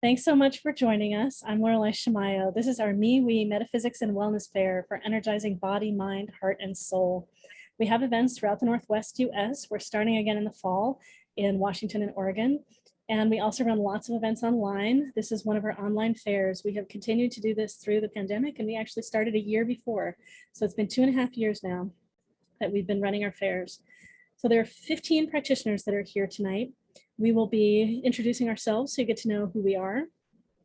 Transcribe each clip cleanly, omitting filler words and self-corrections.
Thanks so much for joining us. I'm Laureli Shimayo. This is our MeWe Metaphysics and Wellness Fair for energizing body, mind, heart, and soul. We have events throughout the Northwest US. We're starting again in the fall in Washington and Oregon. And we also run lots of events online. This is one of our online fairs. We have continued to do this through the pandemic, and we actually started a year before. So it's been 2.5 years now that we've been running our fairs. So there are 15 practitioners that are here tonight. We will be introducing ourselves so you get to know who we are.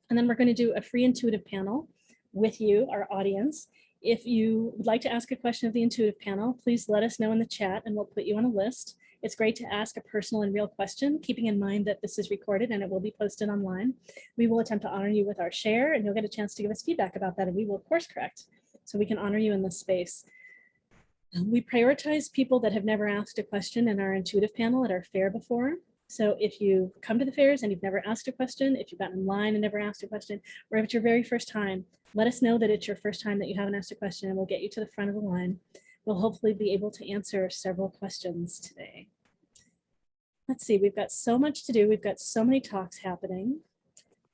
And then we're going to do a free intuitive panel with you, our audience. If you would like to ask a question of the intuitive panel, please let us know in the chat and we'll put you on a list. It's great to ask a personal and real question, keeping in mind that this is recorded and it will be posted online. We will attempt to honor you with our share, and you'll get a chance to give us feedback about that, and we will course correct so we can honor you in this space. We prioritize people that have never asked a question in our intuitive panel at our fair before. So if you come to the fairs and you've never asked a question, if you've gotten in line and never asked a question, or if it's your very first time, let us know that it's your first time that you haven't asked a question, and we'll get you to the front of the line. We'll hopefully be able to answer several questions today. Let's see, we've got so much to do. We've got so many talks happening.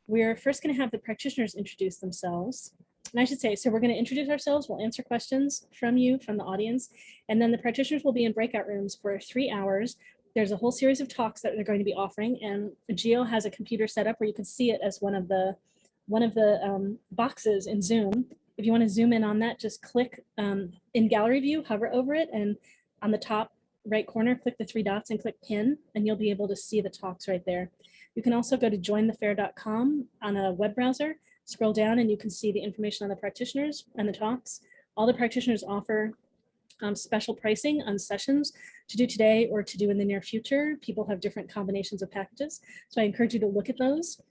We're first going to have the practitioners introduce themselves. And I should say, so we're going to introduce ourselves, we'll answer questions from you, from the audience, and then the practitioners will be in breakout rooms for 3 hours. There's a whole series of talks that they're going to be offering, and Geo has a computer set up where you can see it as one of the boxes in Zoom. If you want to zoom in on that, just click in gallery view, hover over it, and on the top right corner, click the 3 dots and click pin, and you'll be able to see the talks right there. You can also go to jointhefair.com on a web browser, scroll down, and you can see the information on the practitioners and the talks. All the practitioners offer special pricing on sessions to do today or to do in the near future. People have different combinations of packages, so I encourage you to look at those.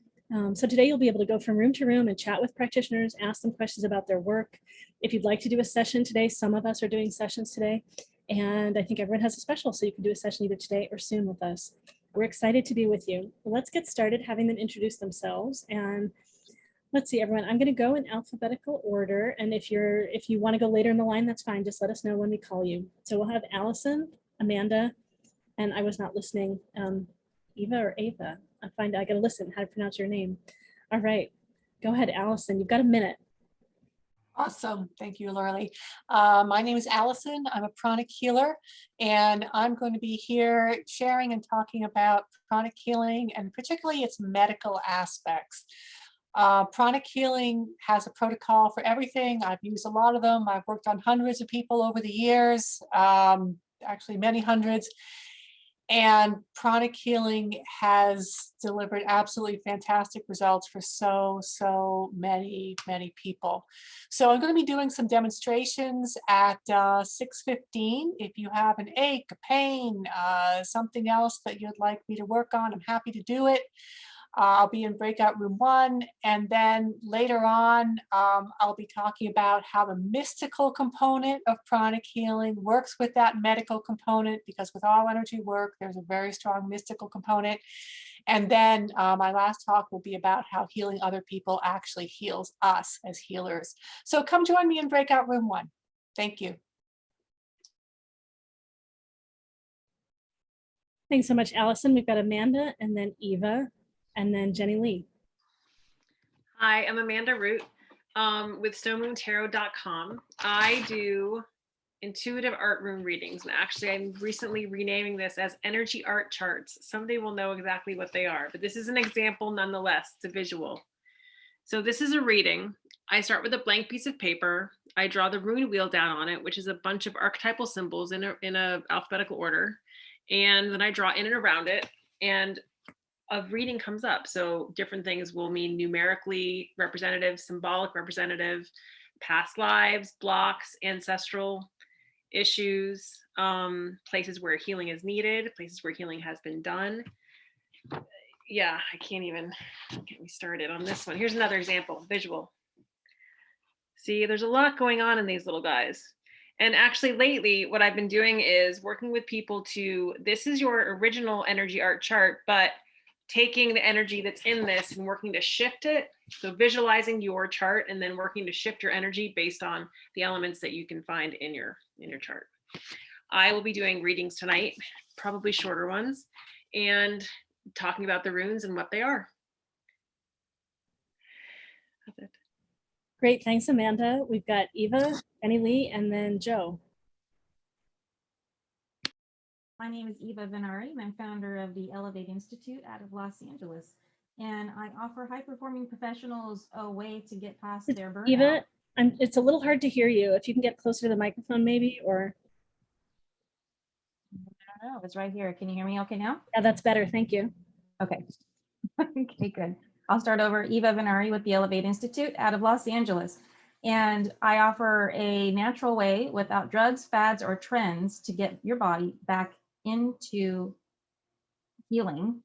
So today you'll be able to go from room to room and chat with practitioners, ask them questions about their work. If you'd like to do a session today, some of us are doing sessions today, and I think everyone has a special, so you can do a session either today or soon with us. We're excited to be with you. Let's get started having them introduce themselves. And let's see, everyone, I'm going to go in alphabetical order, and if you want to go later in the line, that's fine. Just let us know when we call you. So we'll have Alison, Amanda, and I was not listening, Eva or Ava. I got to listen how to pronounce your name. All right, go ahead, Alison. You've got a minute. Awesome. Thank you, Laureli. My name is Alison. I'm a pranic healer, and I'm going to be here sharing and talking about pranic healing and particularly its medical aspects. Pranic healing has a protocol for everything. I've used a lot of them. I've worked on hundreds of people over the years, actually many hundreds. And pranic healing has delivered absolutely fantastic results for so many people. So I'm going to be doing some demonstrations at 6:15. If you have an ache, a pain, something else that you'd like me to work on, I'm happy to do it. I'll be in breakout room 1, and then later on I'll be talking about how the mystical component of pranic healing works with that medical component, because with all energy work there's a very strong mystical component. And then my last talk will be about how healing other people actually heals us as healers. So come join me in breakout room 1. Thank you. Thanks so much, Alison. We've got Amanda, and then Eva, and then Jennilee. Hi, I'm Amanda Root with StoneMoonTarot.com. I do intuitive art room readings, and actually I'm recently renaming this as energy art charts. Someday we'll know exactly what they are, but this is an example nonetheless. It's a visual. So this is a reading. I start with a blank piece of paper. I draw the rune wheel down on it, which is a bunch of archetypal symbols in a alphabetical order, and then I draw in and around it, and a reading comes up. So different things will mean numerically representative, symbolic representative, past lives, blocks, ancestral issues, places where healing is needed, places where healing has been done. Yeah, I can't even get me started on this one. Here's another example, visual. See, there's a lot going on in these little guys. And actually lately, what I've been doing is working with people to, this is your original energy art chart, but taking the energy that's in this and working to shift it. So visualizing your chart and then working to shift your energy based on the elements that you can find in your chart. I will be doing readings tonight, probably shorter ones, and talking about the runes and what they are. That's it. Great, thanks, Amanda. We've got Eva, Jennilee, and then Joe. My name is Eva Vennari, and I'm founder of the Elevate Institute out of Los Angeles. And I offer high-performing professionals a way to get past their burnout. Eva, it's a little hard to hear you. If you can get closer to the microphone maybe, or. I don't know, it's right here. Can you hear me okay now? Yeah, that's better, thank you. Okay. Okay, good. I'll start over. Eva Vennari with the Elevate Institute out of Los Angeles. And I offer a natural way without drugs, fads, or trends to get your body back into healing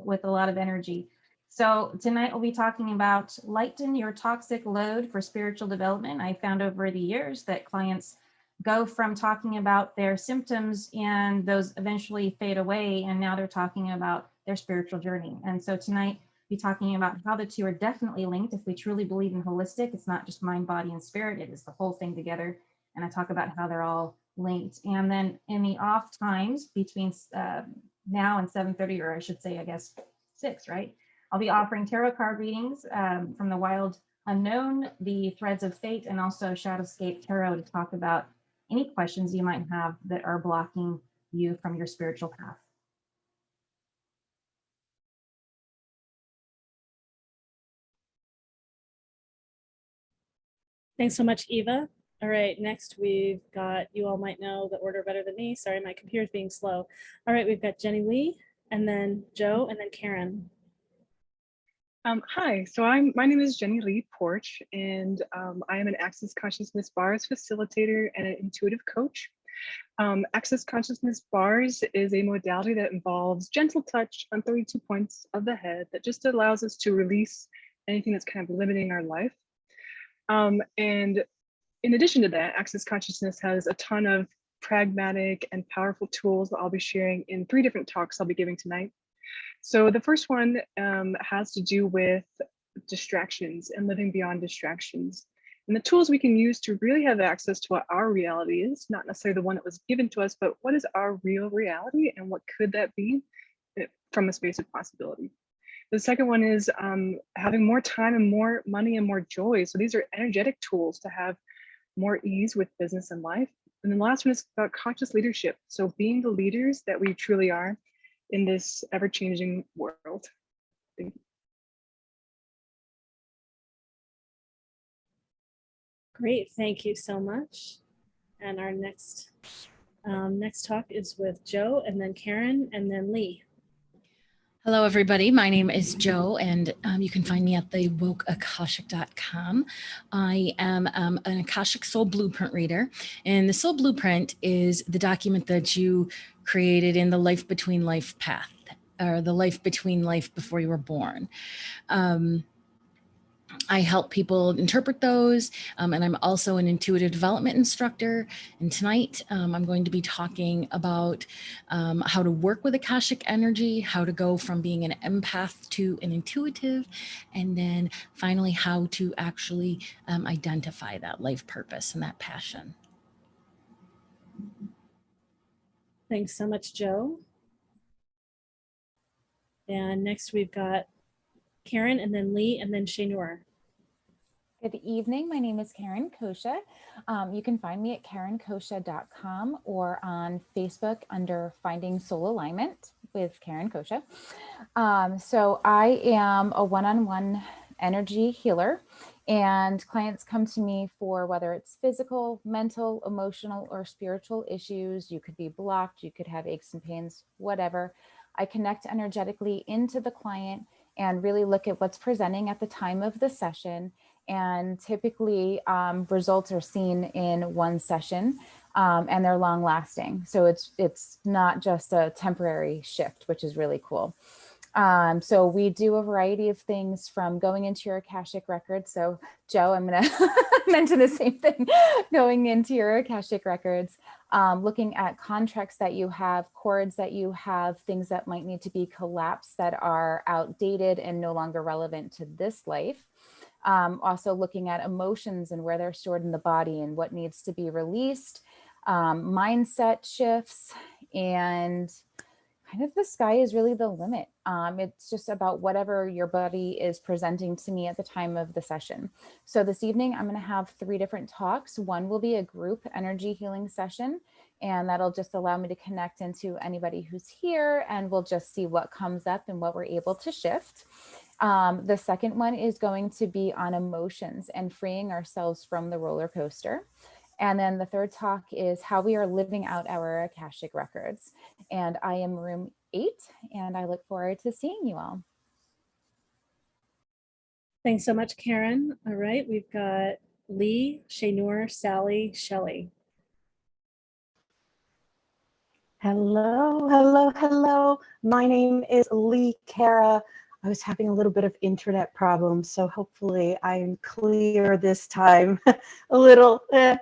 with a lot of energy. So tonight we'll be talking about lighten your toxic load for spiritual development. I found over the years that clients go from talking about their symptoms and those eventually fade away, and now they're talking about their spiritual journey. And so tonight we'll be talking about how the two are definitely linked. If we truly believe in holistic, it's not just mind, body, and spirit, it is the whole thing together. And I talk about how they're all linked. And then in the off times between now and 7:30, or I should say, I guess 6, right? I'll be offering tarot card readings from the Wild Unknown, the Threads of Fate, and also Shadowscape Tarot to talk about any questions you might have that are blocking you from your spiritual path. Thanks so much, Eva. All right, next we've got, you all might know the order better than me. Sorry, my computer's being slow. All right, we've got Jennilee, and then Joe, and then Karen. Hi, so my name is Jennilee Porch, and I am an Access Consciousness Bars facilitator and an intuitive coach. Access Consciousness Bars is a modality that involves gentle touch on 32 points of the head that just allows us to release anything that's kind of limiting our life. And in addition to that, Access Consciousness has a ton of pragmatic and powerful tools that I'll be sharing in 3 different talks I'll be giving tonight. So the first one has to do with distractions and living beyond distractions, and the tools we can use to really have access to what our reality is, not necessarily the one that was given to us, but what is our real reality and what could that be from a space of possibility. The second one is having more time and more money and more joy. So these are energetic tools to have more ease with business and life. And then the last one is about conscious leadership. So being the leaders that we truly are in this ever-changing world. Thank you. Great, thank you so much. And our next talk is with Joe, and then Karen, and then Lee. Hello, everybody. My name is Joe, and you can find me at thewokeakashic.com. I am an Akashic Soul Blueprint reader, and the Soul Blueprint is the document that you created in the life between life path, or the life between life before you were born. I help people interpret those, and I'm also an intuitive development instructor. And tonight I'm going to be talking about how to work with Akashic energy, how to go from being an empath to an intuitive, and then finally how to actually identify that life purpose and that passion. Thanks so much, Joe. And next we've got Karen, and then Lee, and then Sainoor. Good evening. My name is Karen Coccia. You can find me at karencoccia.com or on Facebook under Finding Soul Alignment with Karen Coccia. So I am a one-on-one energy healer, and clients come to me for whether it's physical, mental, emotional, or spiritual issues. You could be blocked, you could have aches and pains, whatever. I connect energetically into the client and really look at what's presenting at the time of the session. And typically results are seen in one session, and they're long lasting. So it's not just a temporary shift, which is really cool. So we do a variety of things from going into your Akashic records. So Joe, I'm gonna mention the same thing, going into your Akashic records, looking at contracts that you have, cords that you have, things that might need to be collapsed that are outdated and no longer relevant to this life. Also looking at emotions and where they're stored in the body and what needs to be released, mindset shifts, and kind of the sky is really the limit. It's just about whatever your body is presenting to me at the time of the session. So this evening, I'm going to have 3 different talks. One will be a group energy healing session, and that'll just allow me to connect into anybody who's here, and we'll just see what comes up and what we're able to shift. The second one is going to be on emotions and freeing ourselves from the roller coaster. And then the third talk is how we are living out our Akashic records. And I am room 8, and I look forward to seeing you all. Thanks so much, Karen. All right, we've got Lee, Sainoor, Sally, Shelly. Hello, hello, hello. My name is Lee Cara. I was having a little bit of internet problems, so hopefully I'm clear this time. A little. Okay.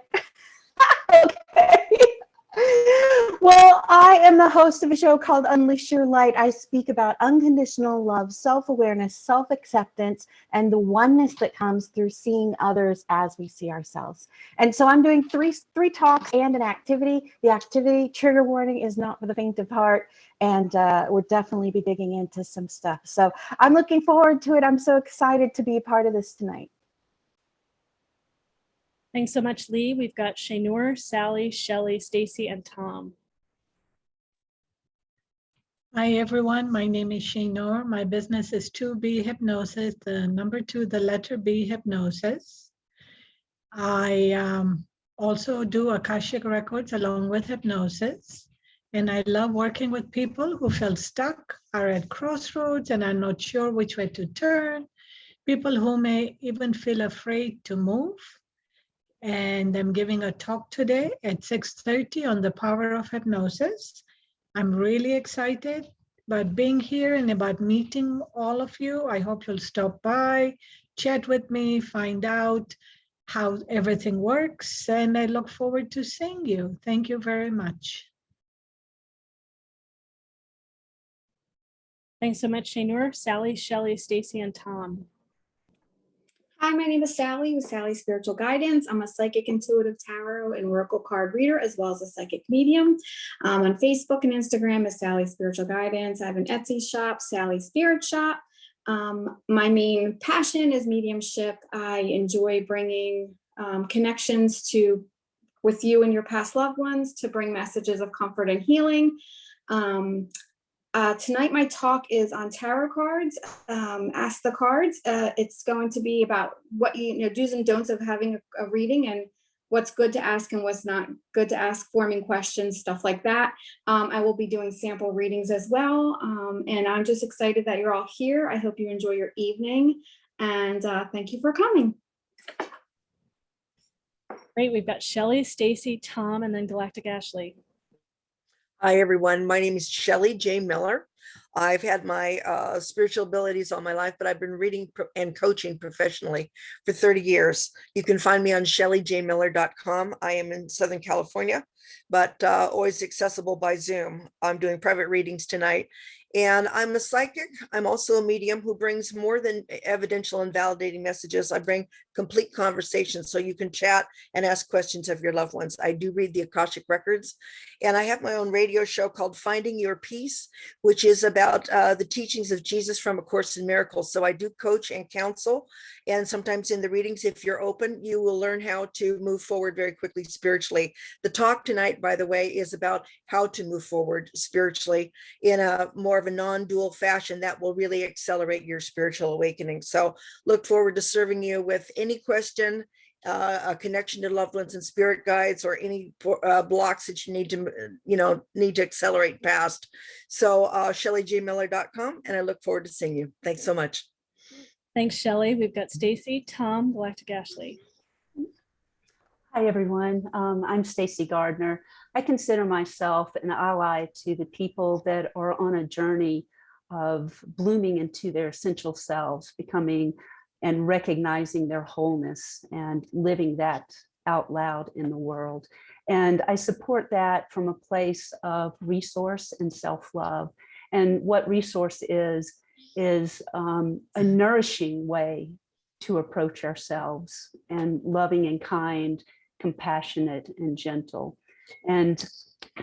Well, I am the host of a show called Unleash Your Light. I speak about unconditional love, self-awareness, self-acceptance, and the oneness that comes through seeing others as we see ourselves. And so I'm doing three talks and an activity. The activity, trigger warning, is not for the faint of heart, and we'll definitely be digging into some stuff. So I'm looking forward to it. I'm so excited to be a part of this tonight. Thanks so much, Lee. We've got Sainoor, Sally, Shelly, Stacy, and Tom. Hi, everyone. My name is Sainoor. My business is 2B Hypnosis, the number 2, the letter B Hypnosis. I also do Akashic records along with hypnosis. And I love working with people who feel stuck, are at crossroads, and are not sure which way to turn. People who may even feel afraid to move. And I'm giving a talk today at 6:30 on the power of hypnosis. I'm really excited about being here and about meeting all of you. I hope you'll stop by, chat with me, find out how everything works, and I look forward to seeing you. Thank you very much. Thanks so much, Sainoor, Sally, Shelly, Stacy, and Tom. Hi, my name is Sally with Sally's Spiritual Guidance. I'm a psychic, intuitive tarot and oracle card reader, as well as a psychic medium. On Facebook and Instagram is Sally's Spiritual Guidance. I have an Etsy shop, Sally's Spirit Shop. My main passion is mediumship. I enjoy bringing connections with you and your past loved ones to bring messages of comfort and healing. Tonight, my talk is on tarot cards, Ask the Cards. It's going to be about what do's and don'ts of having a reading, and what's good to ask and what's not good to ask, forming questions, stuff like that. I will be doing sample readings as well. And I'm just excited that you're all here. I hope you enjoy your evening, and thank you for coming. Great, we've got Shelly, Stacy, Tom, and then Galactic Ashley. Hi, everyone. My name is Shelly J. Miller. I've had my spiritual abilities all my life, but I've been reading and coaching professionally for 30 years. You can find me on shellyjmiller.com. I am in Southern California, but always accessible by Zoom. I'm doing private readings tonight. And I'm a psychic. I'm also a medium who brings more than evidential and validating messages. I bring complete conversations so you can chat and ask questions of your loved ones. I do read the Akashic records, and I have my own radio show called Finding Your Peace, which is about the teachings of Jesus from A Course in Miracles. So I do coach and counsel, and sometimes in the readings, if you're open, you will learn how to move forward very quickly spiritually. The talk tonight, by the way, is about how to move forward spiritually in a more of a non-dual fashion that will really accelerate your spiritual awakening. So look forward to serving you with any question, a connection to loved ones and spirit guides, or any blocks that you need to accelerate past. So shellyjmiller.com, and I look forward to seeing you. Thanks so much. Thanks, Shelly. We've got Stacy, Tom, Galactic Ashley. Hi, everyone. I'm Stacy Gardner. I consider myself an ally to the people that are on a journey of blooming into their essential selves, becoming and recognizing their wholeness and living that out loud in the world. And I support that from a place of resource and self-love. And what resource is a nourishing way to approach ourselves, and loving and kind, compassionate and gentle. And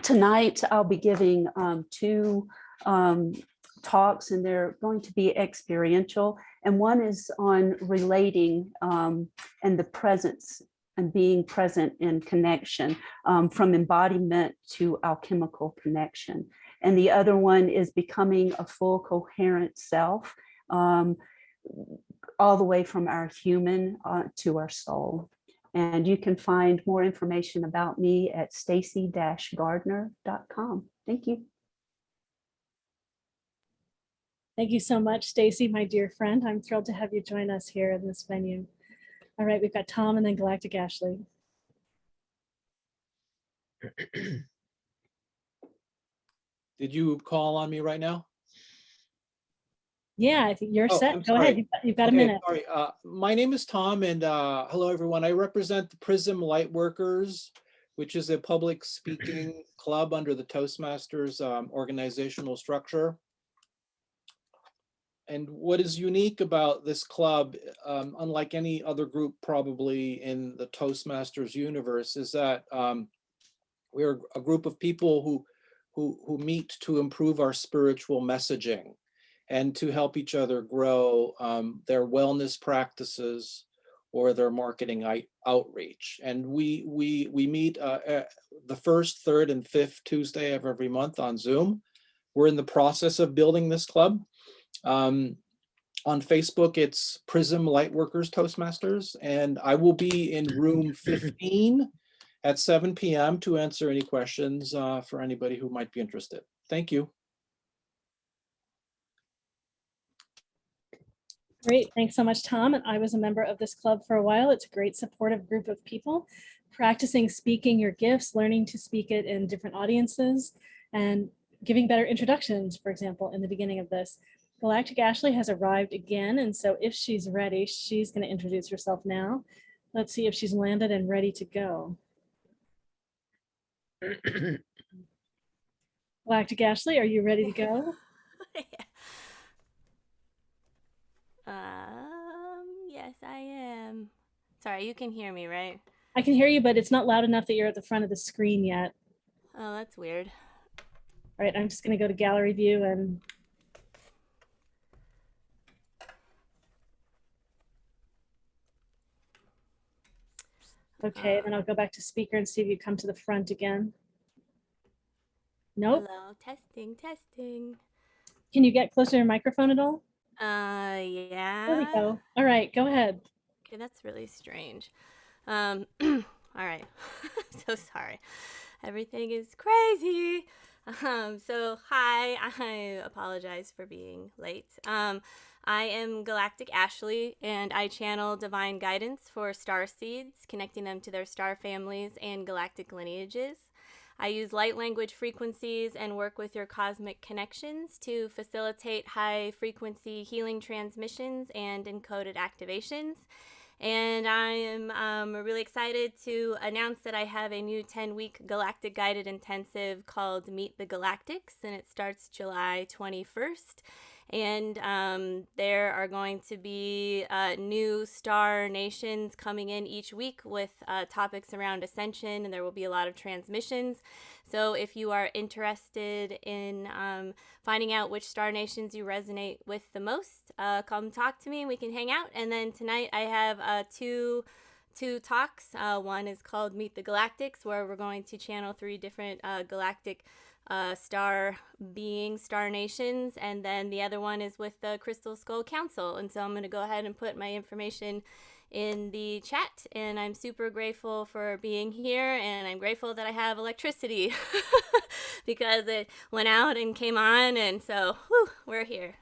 tonight I'll be giving 2 talks, and they're going to be experiential. And one is on relating and the presence and being present in connection, from embodiment to alchemical connection. And the other one is becoming a full coherent self, all the way from our human to our soul. And you can find more information about me at stacy-gardner.com. Thank you. Thank you so much, Stacy, my dear friend. I'm thrilled to have you join us here in this venue. All right, we've got Tom and then Galactic Ashley. Did you call on me right now? Yeah, I think you're Oh, set. I'm Go ahead. sorry. You've got a Okay, minute. sorry. My name is Tom, and hello, everyone. I represent the Prism Lightworkers, which is a public speaking club under the Toastmasters organizational structure. And what is unique about this club, unlike any other group probably in the Toastmasters universe, is that we're a group of people who meet to improve our spiritual messaging and to help each other grow their wellness practices or their marketing outreach. And we meet the first, third, and fifth Tuesday of every month on Zoom. We're in the process of building this club. On Facebook, it's Prism Lightworkers Toastmasters, and I will be in room 15 at 7 p.m. to answer any questions for anybody who might be interested. Thank you. Great, thanks so much, Tom. And I was a member of this club for a while. It's a great supportive group of people practicing speaking your gifts, learning to speak it in different audiences, and giving better introductions, for example, in the beginning of this. Galactic Ashley has arrived again, and so if she's ready, she's going to introduce herself now. Let's see if she's landed and ready to go. Galactic Ashley, are you ready to go? Yes, I am. Sorry, you can hear me, right? I can hear you, but it's not loud enough that you're at the front of the screen yet. Oh, that's weird. All right, I'm just going to go to gallery view and okay, then I'll go back to speaker and see if you come to the front again. Nope. Hello, testing, testing. Can you get closer to your microphone at all? Yeah. There we go. All right, go ahead. Okay, that's really strange. All right. So sorry. Everything is crazy. So hi, I apologize for being late. I am Galactic Ashley, and I channel divine guidance for star seeds, connecting them to their star families and galactic lineages. I use light language frequencies and work with your cosmic connections to facilitate high frequency healing transmissions and encoded activations. And I am really excited to announce that I have a new 10-week Galactic Guided Intensive called Meet the Galactics, and it starts July 21st. And there are going to be new star nations coming in each week with topics around ascension, and there will be a lot of transmissions. So if you are interested in finding out which star nations you resonate with the most, come talk to me and we can hang out. And then tonight I have two talks. One is called Meet the Galactics, where we're going to channel 3 different galactic star beings, star nations, and then the other one is with the Crystal Skull Council. And so I'm going to go ahead and put my information in the chat, and I'm super grateful for being here, and I'm grateful that I have electricity because it went out and came on, and so whew, we're here.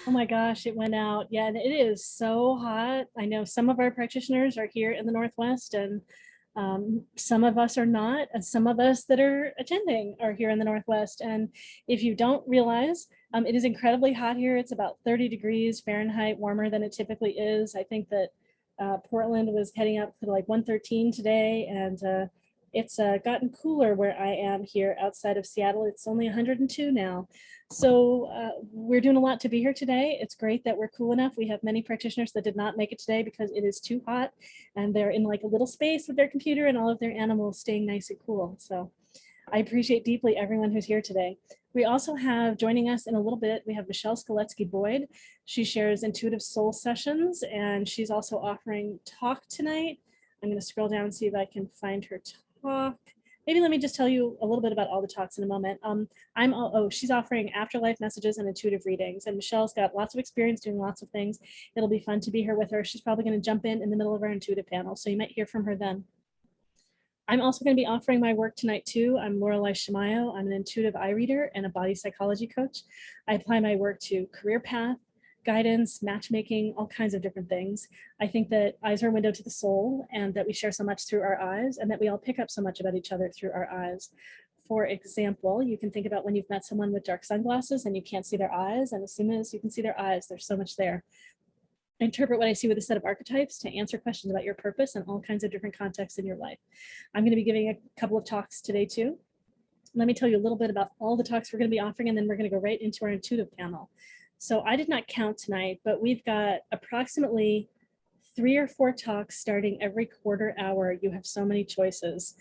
Oh my gosh, it went out. Yeah, and it is so hot. I know some of our practitioners are here in the Northwest, and some of us are not, and some of us that are attending are here in the Northwest. And if you don't realize, it is incredibly hot here. It's about 30 degrees Fahrenheit warmer than it typically is. I think that Portland was heading up to like 113 today, and it's gotten cooler where I am here outside of Seattle. It's only 102 now. So we're doing a lot to be here today. It's great that we're cool enough. We have many practitioners that did not make it today because it is too hot, and they're in like a little space with their computer and all of their animals staying nice and cool. So I appreciate deeply everyone who's here today. We also have joining us in a little bit, we have Michelle Skoletsky-Boyd. She shares intuitive soul sessions, and she's also offering talk tonight. I'm going to scroll down and see if I can find her talk. Maybe let me just tell you a little bit about all the talks in a moment. She's offering afterlife messages and intuitive readings, and Michelle's got lots of experience doing lots of things. It'll be fun to be here with her. She's probably going to jump in the middle of our intuitive panel, so you might hear from her then. I'm also going to be offering my work tonight too. I'm Laureli Shimayo. I'm an intuitive eye reader and a body psychology coach. I apply my work to career path, guidance, matchmaking, all kinds of different things. I think that eyes are a window to the soul, and that we share so much through our eyes, and that we all pick up so much about each other through our eyes. For example, you can think about when you've met someone with dark sunglasses and you can't see their eyes, and as soon as you can see their eyes, there's so much there. I interpret what I see with a set of archetypes to answer questions about your purpose and all kinds of different contexts in your life. I'm going to be giving a couple of talks today too. Let me tell you a little bit about all the talks we're going to be offering, and then we're going to go right into our intuitive panel. So I did not count tonight, but we've got approximately 3 or 4 talks starting every quarter hour. You have so many choices.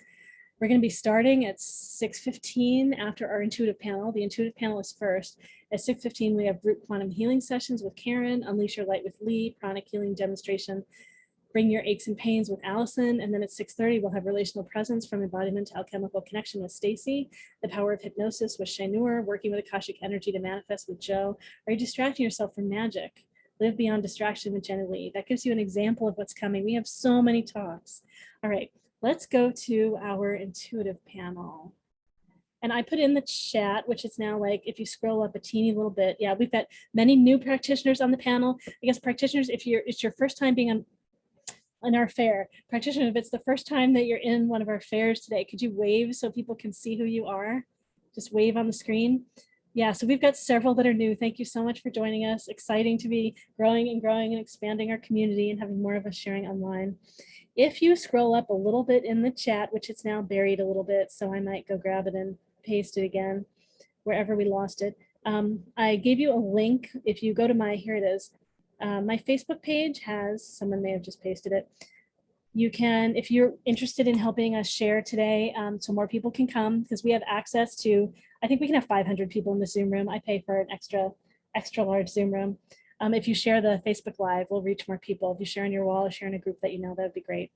We're going to be starting at 6:15 after our intuitive panel. The intuitive panel is first. At 6:15, we have group quantum healing sessions with Karen, Unleash Your Light with Lee, Pranic healing demonstration, Bring Your Aches and Pains with Alison. And then at 6:30, we'll have relational presence from embodiment to alchemical connection with Stacy, the power of hypnosis with Sainoor, working with Akashic energy to manifest with Joe. Are you distracting yourself from magic? Live beyond distraction with Jennilee. That gives you an example of what's coming. We have so many talks. All right. Let's go to our intuitive panel. And I put in the chat, which is now like, if you scroll up a teeny little bit, yeah, we've got many new practitioners on the panel. I guess practitioners, if it's your first time being on our fair, practitioner, if it's the first time that you're in one of our fairs today, could you wave so people can see who you are? Just wave on the screen. Yeah, so we've got several that are new. Thank you so much for joining us. Exciting to be growing and expanding our community and having more of us sharing online. If you scroll up a little bit in the chat, which it's now buried a little bit, so I might go grab it and paste it again, wherever we lost it. I gave you a link. If you go to here it is. My Facebook page has, someone may have just pasted it. You can, if you're interested in helping us share today, so more people can come, because we have access to, I think we can have 500 people in the Zoom room. I pay for an extra large Zoom room. If you share the Facebook Live, we'll reach more people. If you share on your wall or share in a group that you know, that would be great.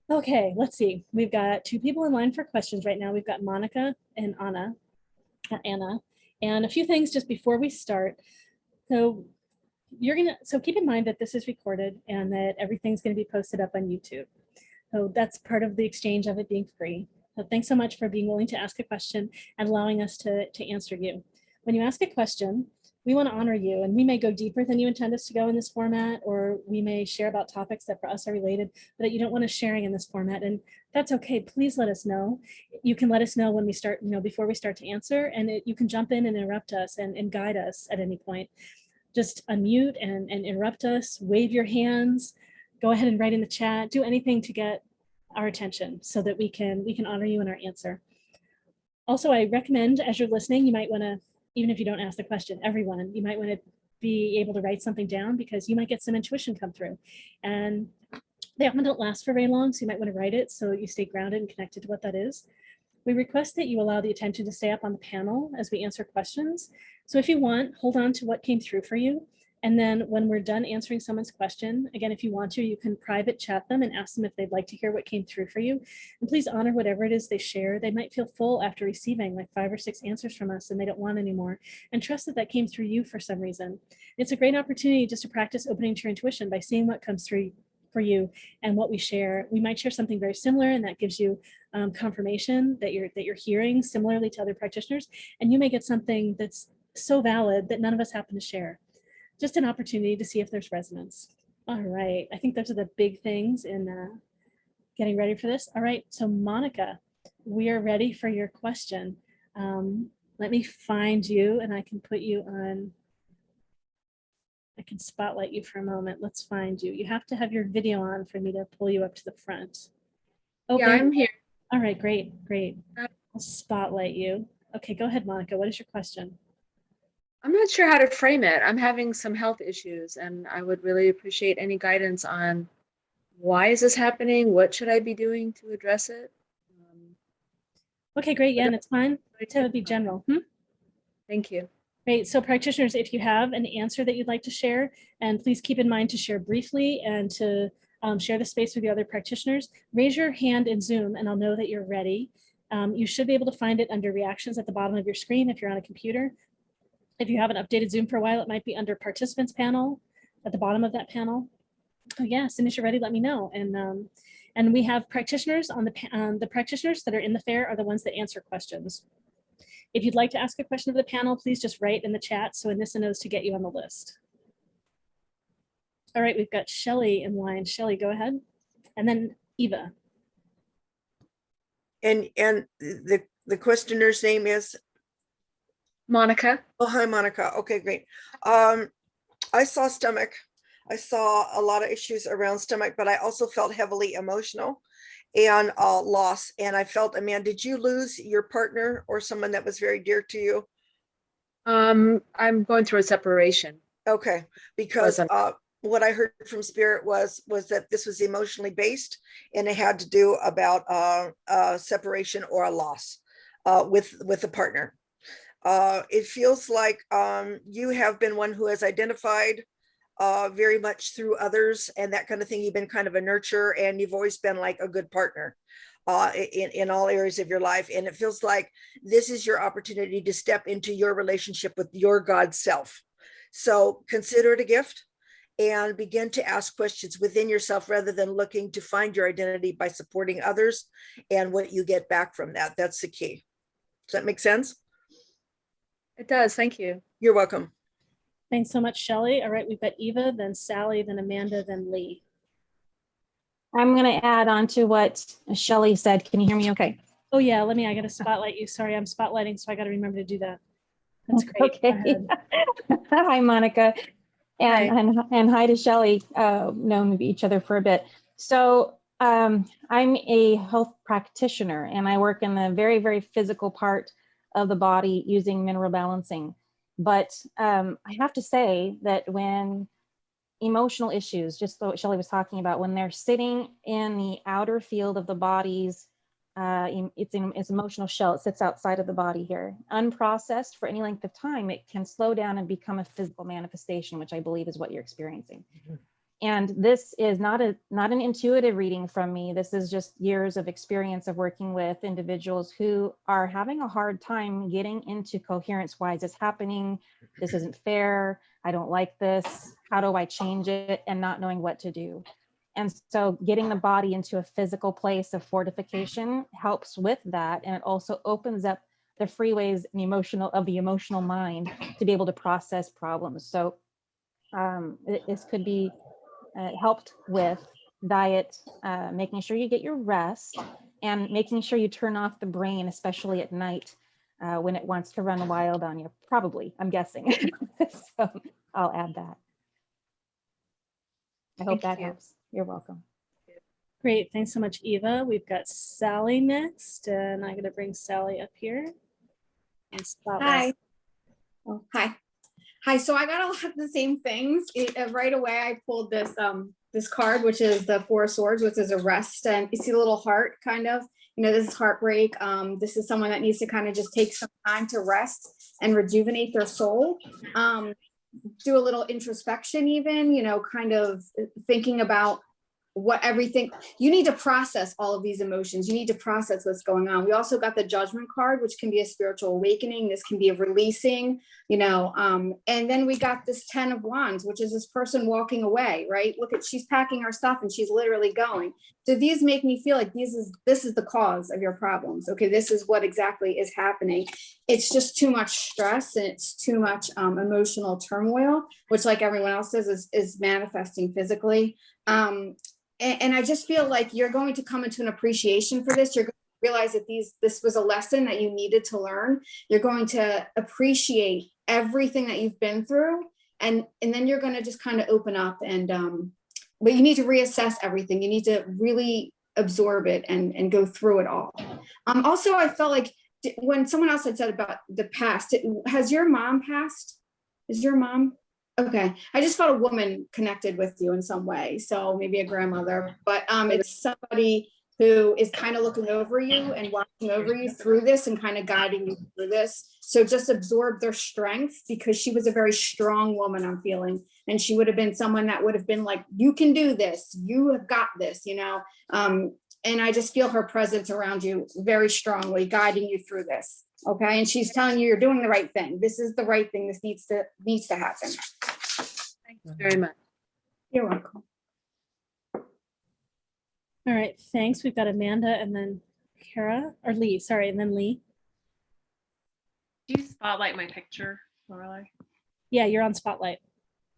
Okay, let's see. We've got 2 people in line for questions right now. We've got Monica and Anna. And a few things just before we start. So keep in mind that this is recorded and that everything's going to be posted up on YouTube. So that's part of the exchange of it being free. So thanks so much for being willing to ask a question and allowing us to answer you. When you ask a question, we want to honor you, and we may go deeper than you intend us to go in this format, or we may share about topics that for us are related, but that you don't want us sharing in this format, and that's okay. Please let us know. You can let us know when we start, before we start to answer, and you can jump in and interrupt us and guide us at any point. Just unmute and interrupt us, wave your hands, go ahead and write in the chat, do anything to get our attention so that we can honor you in our answer. Also, I recommend as you're listening, you might want to, even if you don't ask the question, everyone, you might want to be able to write something down, because you might get some intuition come through. And they often don't last for very long, so you might want to write it so you stay grounded and connected to what that is. We request that you allow the attention to stay up on the panel as we answer questions. So if you want, hold on to what came through for you. And then when we're done answering someone's question, again, if you want to, you can private chat them and ask them if they'd like to hear what came through for you. And please honor whatever it is they share. They might feel full after receiving like 5 or 6 answers from us and they don't want any more. And trust that that came through you for some reason. It's a great opportunity just to practice opening to your intuition by seeing what comes through for you and what we share. We might share something very similar, and that gives you confirmation that you're hearing similarly to other practitioners. And you may get something that's so valid that none of us happen to share. Just an opportunity to see if there's resonance. All right, I think those are the big things in getting ready for this. All right, so Monica, we are ready for your question. Let me find you and I can put you on, I can spotlight you for a moment. Let's find you. You have to have your video on for me to pull you up to the front. Oh, yeah, I'm here. All right, great. I'll spotlight you. Okay, go ahead, Monica. What is your question? I'm not sure how to frame it. I'm having some health issues, and I would really appreciate any guidance on why is this happening? What should I be doing to address it? Okay, great. Yeah, and it's fine to be general. Thank you. Great. So practitioners, if you have an answer that you'd like to share, and please keep in mind to share briefly and to share the space with the other practitioners, raise your hand in Zoom and I'll know that you're ready. You should be able to find it under reactions at the bottom of your screen if you're on a computer. If you haven't updated Zoom for a while, it might be under participants panel at the bottom of that panel. Oh, yeah, as soon as you're ready, let me know. And we have practitioners on the practitioners that are in the fair are the ones that answer questions. If you'd like to ask a question of the panel, please just write in the chat so Anissa knows to get you on the list. All right, we've got Shelly in line. Shelly, go ahead. And then Eva. And the questioner's name is? Monica. Oh, hi, Monica. Okay, great. I saw stomach. I saw a lot of issues around stomach, but I also felt heavily emotional and loss. And I felt, Amanda, did you lose your partner or someone that was very dear to you? I'm going through a separation. Okay, because what I heard from Spirit was that this was emotionally based and it had to do about separation or a loss with a partner. It feels like you have been one who has identified very much through others and that kind of thing. You've been kind of a nurturer and you've always been like a good partner in all areas of your life. And it feels like this is your opportunity to step into your relationship with your God self. So consider it a gift and begin to ask questions within yourself rather than looking to find your identity by supporting others and what you get back from that. That's the key. Does that make sense? It does. Thank you. You're welcome. Thanks so much, Shelly. All right, we've got Eva, then Sally, then Amanda, then Lee. I'm going to add on to what Shelly said. Can you hear me okay? Oh yeah, I got to spotlight you. Sorry, I'm spotlighting, so I got to remember to do that. That's great. Okay. Hi, Monica. And hi to Shelly, known each other for a bit. So I'm a health practitioner and I work in the very, very physical part of the body using mineral balancing. But I have to say that when emotional issues, just what Shelly was talking about, when they're sitting in the outer field of the body's, it's emotional shell, it sits outside of the body here, unprocessed for any length of time, it can slow down and become a physical manifestation, which I believe is what you're experiencing. And this is not an intuitive reading from me. This is just years of experience of working with individuals who are having a hard time getting into coherence. Why is this happening? This isn't fair. I don't like this. How do I change it? And not knowing what to do. And so getting the body into a physical place of fortification helps with that. And it also opens up the freeways of the emotional mind to be able to process problems. So this could be helped with diet, making sure you get your rest and making sure you turn off the brain, especially at night when it wants to run wild on you. Probably, I'm guessing. So I'll add that. I hope that helps. You're welcome. Great. Thanks so much, Eva. We've got Sally next, and I'm going to bring Sally up here. And Hi. Oh, hi. Hi. So I got a lot of the same things. Right away, I pulled this this card, which is the Four of Swords, which is a rest. And you see the little heart, kind of. You know, this is heartbreak. This is someone that needs to kind of just take some time to rest and rejuvenate their soul. Do a little introspection, even, you know, kind of thinking about what everything, you need to process all of these emotions. You need to process what's going on. We also got the Judgment card, which can be a spiritual awakening. This can be a releasing, you know, and then we got this 10 of Wands, which is this person walking away, right? Look at, she's packing her stuff and she's literally going. So these make me feel like this is the cause of your problems. Okay, this is what exactly is happening. It's just too much stress and it's too much emotional turmoil, which, like everyone else says, is manifesting physically. And I just feel like you're going to come into an appreciation for this. You're going to realize that this was a lesson that you needed to learn. You're going to appreciate everything that you've been through. And then you're going to just kind of open up and, but you need to reassess everything. You need to really absorb it and go through it all. Also, I felt like when someone else had said about the past, has your mom passed? Is your mom? Okay, I just felt a woman connected with you in some way. So maybe a grandmother, but it's somebody who is kind of looking over you and watching over you through this and kind of guiding you through this. So just absorb their strength, because she was a very strong woman, I'm feeling. And she would have been someone that would have been like, you can do this, you have got this, you know? And I just feel her presence around you very strongly, guiding you through this. Okay. And she's telling you you're doing the right thing. This is the right thing. This needs to happen. Thank you very much. You're welcome. All right, thanks. We've got Amanda and then Cara, or Lee, sorry, and then Lee. Do you spotlight my picture, Lorelei? Yeah, you're on Spotlight.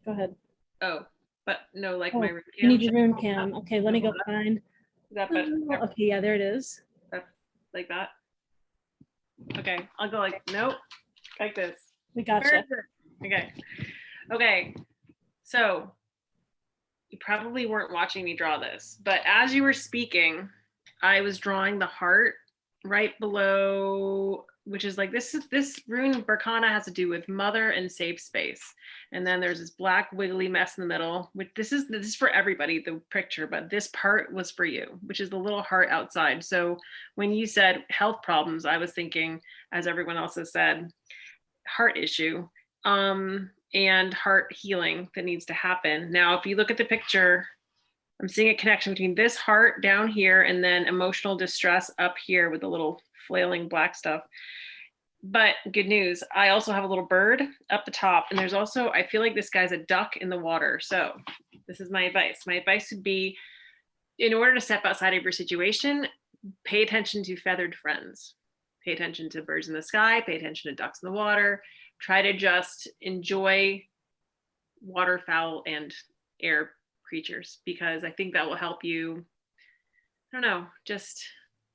Go ahead. Oh, but no, like Oh, my room you need cam. your room cam. Okay, let me go find. Is that better? Oh, okay, yeah, there it is. Like that? Okay, I'll go like, nope, like this. We gotcha. Okay. Okay, so you probably weren't watching me draw this, but as you were speaking, I was drawing the heart right below, which is like, this rune Berkana has to do with mother and safe space. And then there's this black wiggly mess in the middle, which this is for everybody, the picture, but this part was for you, which is the little heart outside. So when you said health problems, I was thinking, as everyone else has said, heart issue. And heart healing that needs to happen. Now, if you look at the picture, I'm seeing a connection between this heart down here and then emotional distress up here with the little flailing black stuff. But good news, I also have a little bird up the top, and there's also, I feel like this guy's a duck in the water. So this is my advice. My advice would be, in order to step outside of your situation, pay attention to feathered friends. Pay attention to birds in the sky, pay attention to ducks in the water. Try to just enjoy waterfowl and air creatures, because I think that will help you, I don't know, just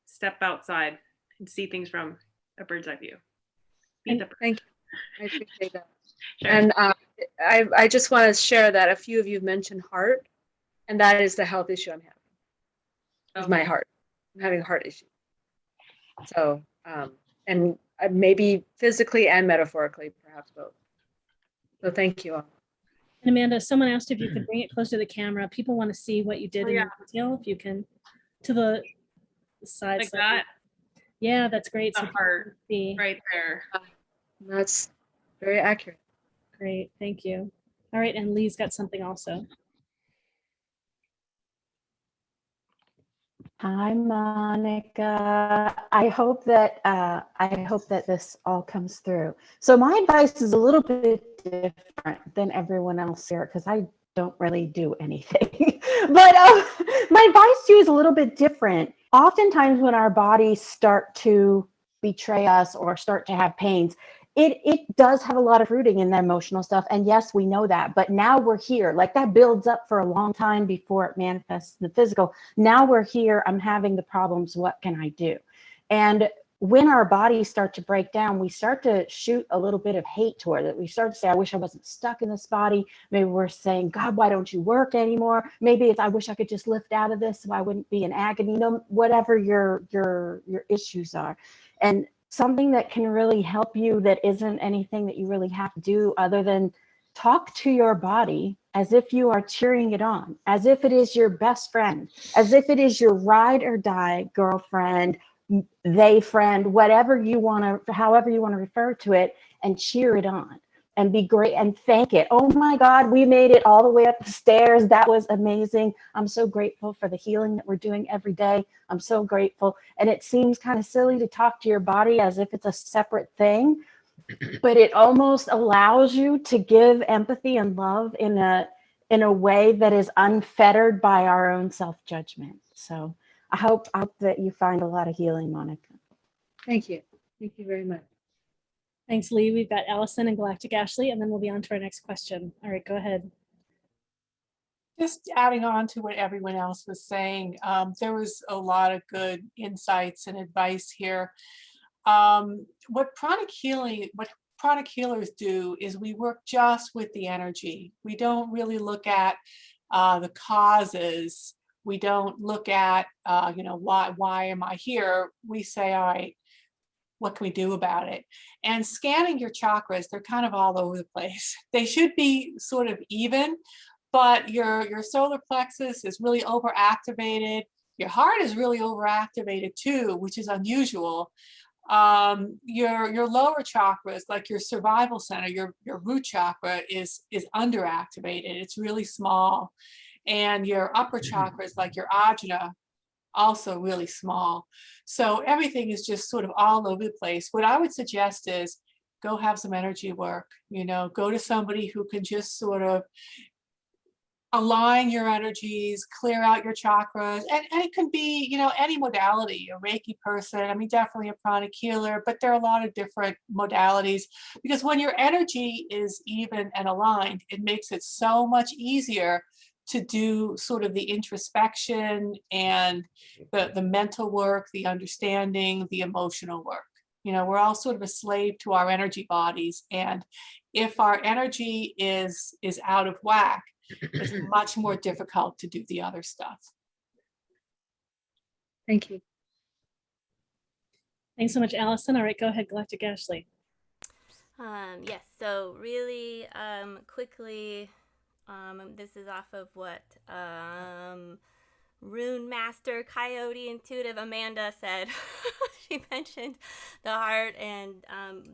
step outside and see things from a bird's eye view. Thank you. I appreciate that. Sure. And I just want to share that a few of you mentioned heart, and that is the health issue I'm having. With my heart. I'm having a heart issue. So, and maybe physically and metaphorically, perhaps both. So thank you all. And Amanda, someone asked if you could bring it closer to the camera. People want to see what you did in detail. If you can, to the side. Like that? Yeah, that's great. The So heart see. right there. That's very accurate. Great, thank you. All right, and Lee's got something also. Hi, Monica. I hope that this all comes through. So my advice is a little bit different than everyone else here, because I don't really do anything. But my advice to you is a little bit different. Oftentimes when our bodies start to betray us or start to have pains, it does have a lot of rooting in the emotional stuff. And yes, we know that, but now we're here. Like, that builds up for a long time before it manifests in the physical. Now we're here, I'm having the problems, what can I do? And when our bodies start to break down, we start to shoot a little bit of hate toward it. We start to say, I wish I wasn't stuck in this body. Maybe we're saying, God, why don't you work anymore? Maybe it's, I wish I could just lift out of this so I wouldn't be in agony. You know, whatever your issues are. And something that can really help you, that isn't anything that you really have to do other than talk to your body as if you are cheering it on, as if it is your best friend, as if it is your ride or die girlfriend, they friend, whatever you want to, however you want to refer to it, and cheer it on and be great and thank it. Oh my God, we made it all the way up the stairs. That was amazing. I'm so grateful for the healing that we're doing every day. I'm so grateful. And it seems kind of silly to talk to your body as if it's a separate thing, but it almost allows you to give empathy and love in a way that is unfettered by our own self-judgment. So I hope that you find a lot of healing, Monica. Thank you. Thank you very much. Thanks, Lee. We've got Alison and Galactic Ashley, and then we'll be on to our next question. All right, go ahead. Just adding on to what everyone else was saying, there was a lot of good insights and advice here. What pranic healers do is we work just with the energy. We don't really look at the causes. We don't look at, why am I here? We say, all right, what can we do about it? And scanning your chakras, they're kind of all over the place. They should be sort of even, but your solar plexus is really overactivated. Your heart is really overactivated too, which is unusual. Your lower chakras, like your survival center, your root chakra is underactivated. It's really small. And your upper chakras, like your ajna, also really small. So everything is just sort of all over the place. What I would suggest is go have some energy work, you know, go to somebody who can just sort of align your energies, clear out your chakras, and it can be, you know, any modality, a Reiki person, I mean, definitely a pranic healer, but there are a lot of different modalities, because when your energy is even and aligned, it makes it so much easier to do sort of the introspection and the mental work, the understanding, the emotional work. You know, we're all sort of a slave to our energy bodies, and if our energy is out of whack, it's much more difficult to do the other stuff. Thank you. Thanks so much, Alison. All right, go ahead, Galactic Ashley. Yes, so really quickly, this is off of what Rune Master Coyote Intuitive Amanda said. She mentioned the heart and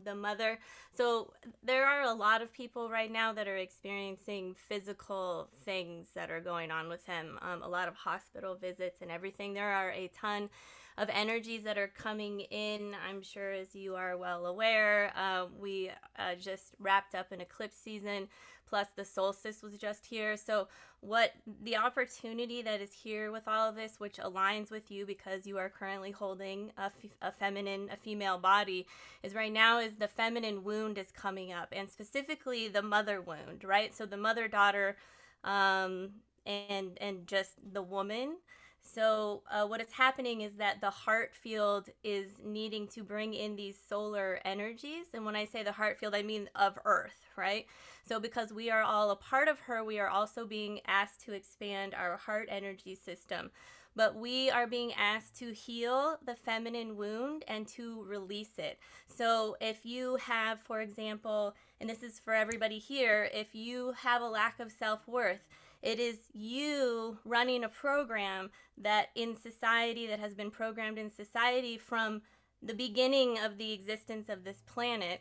the mother. So there are a lot of people right now that are experiencing physical things that are going on with him. A lot of hospital visits and everything. There are a ton of energies that are coming in. I'm sure, as you are well aware, we just wrapped up an eclipse season, plus the solstice was just here. So what the opportunity that is here with all of this, which aligns with you because you are currently holding a female body, is right now is the feminine wound is coming up, and specifically the mother wound, right? So the mother-daughter and just the woman. So what is happening is that the heart field is needing to bring in these solar energies. And when I say the heart field, I mean of Earth, right? So because we are all a part of her, we are also being asked to expand our heart energy system. But we are being asked to heal the feminine wound and to release it. So if you have, for example, and this is for everybody here, if you have a lack of self-worth, it is you running a program that in society, that has been programmed in society from the beginning of the existence of this planet.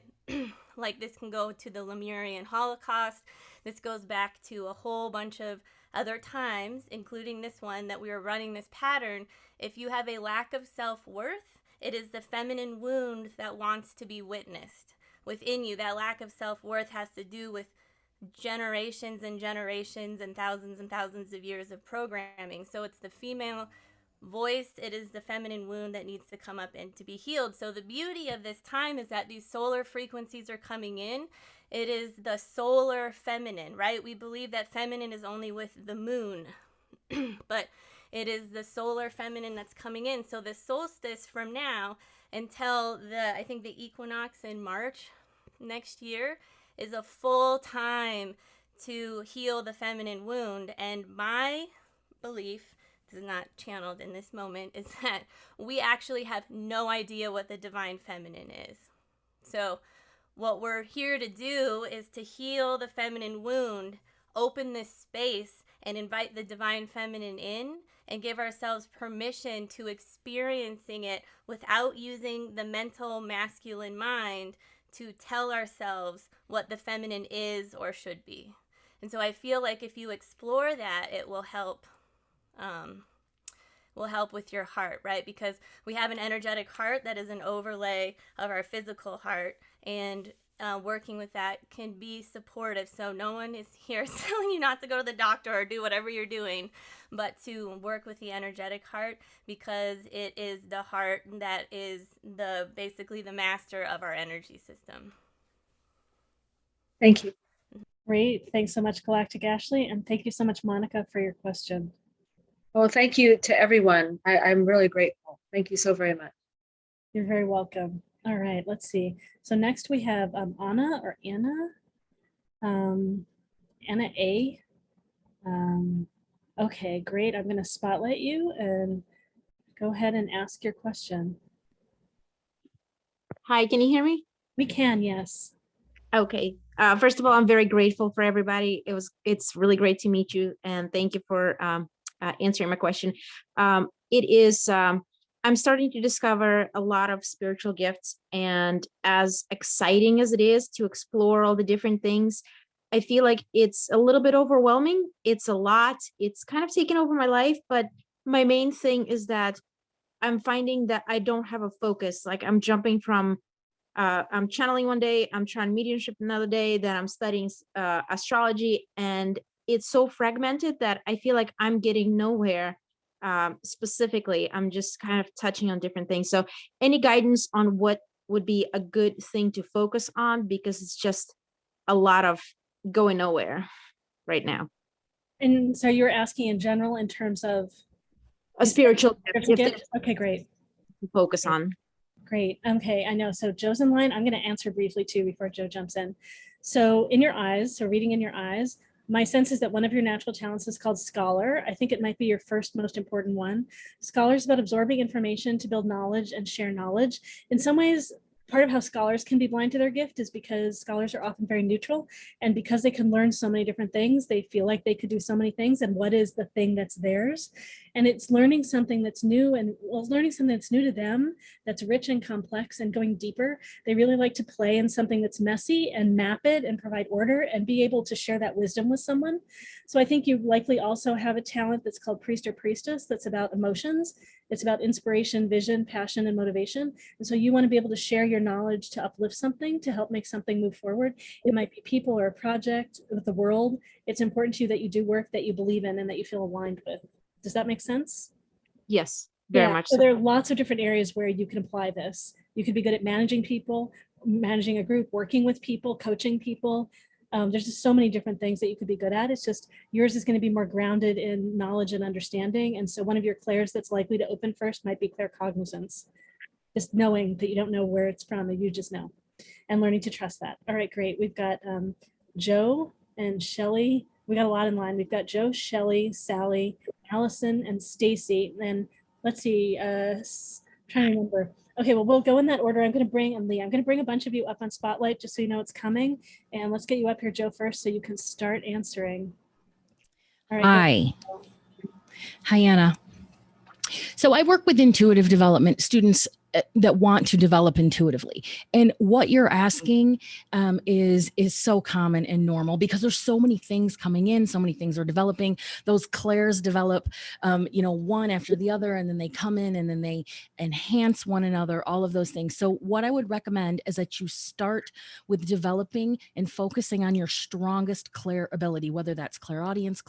Like this can go to the Lemurian Holocaust. This goes back to a whole bunch of other times, including this one, that we are running this pattern. If you have a lack of self-worth, it is the feminine wound that wants to be witnessed within you. That lack of self-worth has to do with generations and generations and thousands of years of programming. So it's the female voice, it is the feminine wound that needs to come up and to be healed. So the beauty of this time is that these solar frequencies are coming in. It is the solar feminine, right? We believe that feminine is only with the moon, but it is the solar feminine that's coming in. So the solstice from now until I think the equinox in March next year is a full time to heal the feminine wound. And my belief, this is not channeled in this moment, is that we actually have no idea what the divine feminine is. So what we're here to do is to heal the feminine wound, open this space, and invite the divine feminine in, and give ourselves permission to experiencing it without using the mental masculine mind to tell ourselves what the feminine is or should be. And so I feel like if you explore that, it will help with your heart, right? Because we have an energetic heart that is an overlay of our physical heart, and working with that can be supportive. So no one is here telling you not to go to the doctor or do whatever you're doing, but to work with the energetic heart, because it is the heart that is basically the master of our energy system. Thank you. Great. Thanks so much, Galactic Ashley. And thank you so much, Monica, for your question. Well, thank you to everyone. I'm really grateful. Thank you so very much. You're very welcome. All right, let's see. So next we have Anna or Anna. Anna A. Okay, great. I'm going to spotlight you and go ahead and ask your question. Hi, can you hear me? We can, yes. Okay. First of all, I'm very grateful for everybody. It's really great to meet you, and thank you for answering my question. it is, I'm starting to discover a lot of spiritual gifts. And as exciting as it is to explore all the different things, I feel like it's a little bit overwhelming. It's a lot. It's kind of taken over my life. But my main thing is that I'm finding that I don't have a focus. Like I'm jumping from, I'm channeling one day, I'm trying mediumship another day, then I'm studying astrology. And it's so fragmented that I feel like I'm getting nowhere. Specifically, I'm just kind of touching on different things. So any guidance on what would be a good thing to focus on, because it's just a lot of going nowhere right now. And so you're asking in general in terms of A spiritual gift? Okay, great. Focus on. Great. Okay, I know. So Joe's in line. I'm going to answer briefly too before Joe jumps in. So in your eyes, so reading in your eyes, my sense is that one of your natural talents is called Scholar. I think it might be your first most important one. Scholar is about absorbing information to build knowledge and share knowledge. In some ways, part of how scholars can be blind to their gift is because scholars are often very neutral, and because they can learn so many different things, they feel like they could do so many things, and what is the thing that's theirs? And it's learning something that's new, and learning something that's new to them, that's rich and complex and going deeper. They really like to play in something that's messy and map it and provide order and be able to share that wisdom with someone. So I think you likely also have a talent that's called Priest or Priestess, that's about emotions. It's about inspiration, vision, passion, and motivation. And so you want to be able to share your knowledge to uplift something, to help make something move forward. It might be people or a project with the world. It's important to you that you do work that you believe in and that you feel aligned with. Does that make sense? Yes, very much so. There are lots of different areas where you can apply this. You could be good at managing people, managing a group, working with people, coaching people. There's just so many different things that you could be good at. It's just yours is going to be more grounded in knowledge and understanding. And so one of your clairs that's likely to open first might be claircognizance. Just knowing that you don't know where it's from, and you just know, and learning to trust that. All right, great. We've got Joe and Shelly. We got a lot in line. We've got Joe, Shelly, Sally, Alison, and Stacy. And let's see, trying to remember. Okay, well, we'll go in that order. I'm going to bring a bunch of you up on Spotlight just so you know it's coming. And let's get you up here, Joe, first, so you can start answering. All right. Hi, Anna. So I work with intuitive development students that want to develop intuitively. And what you're asking is so common and normal, because there's so many things coming in, so many things are developing. Those clairs develop, one after the other, and then they come in and then they enhance one another, all of those things. So what I would recommend is that you start with developing and focusing on your strongest clair ability, whether that's clairaudience,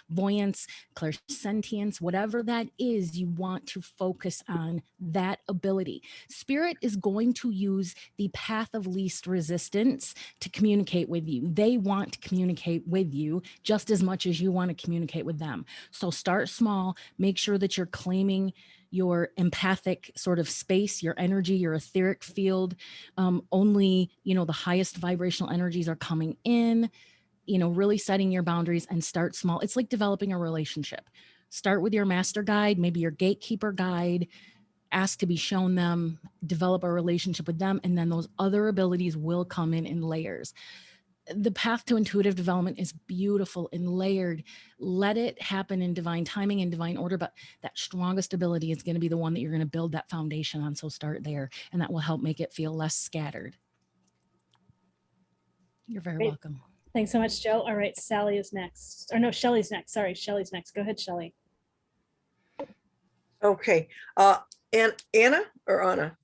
voyance, clairsentience, whatever that is, you want to focus on that ability. Spirit is going to use the path of least resistance to communicate with you. They want to communicate with you just as much as you want to communicate with them. So start small, make sure that you're claiming your empathic sort of space, your energy, your etheric field. Only, the highest vibrational energies are coming in. Really setting your boundaries, and start small. It's like developing a relationship. Start with your master guide, maybe your gatekeeper guide, ask to be shown them, develop a relationship with them, and then those other abilities will come in layers. The path to intuitive development is beautiful and layered. Let it happen in divine timing and divine order, but that strongest ability is going to be the one that you're going to build that foundation on. So start there, and that will help make it feel less scattered. You're very welcome. Thanks so much, Joe. All right, Sally is next. Or no, Shelly's next. Sorry, Shelly's next. Go ahead, Shelly. Okay. And Anna or Anna?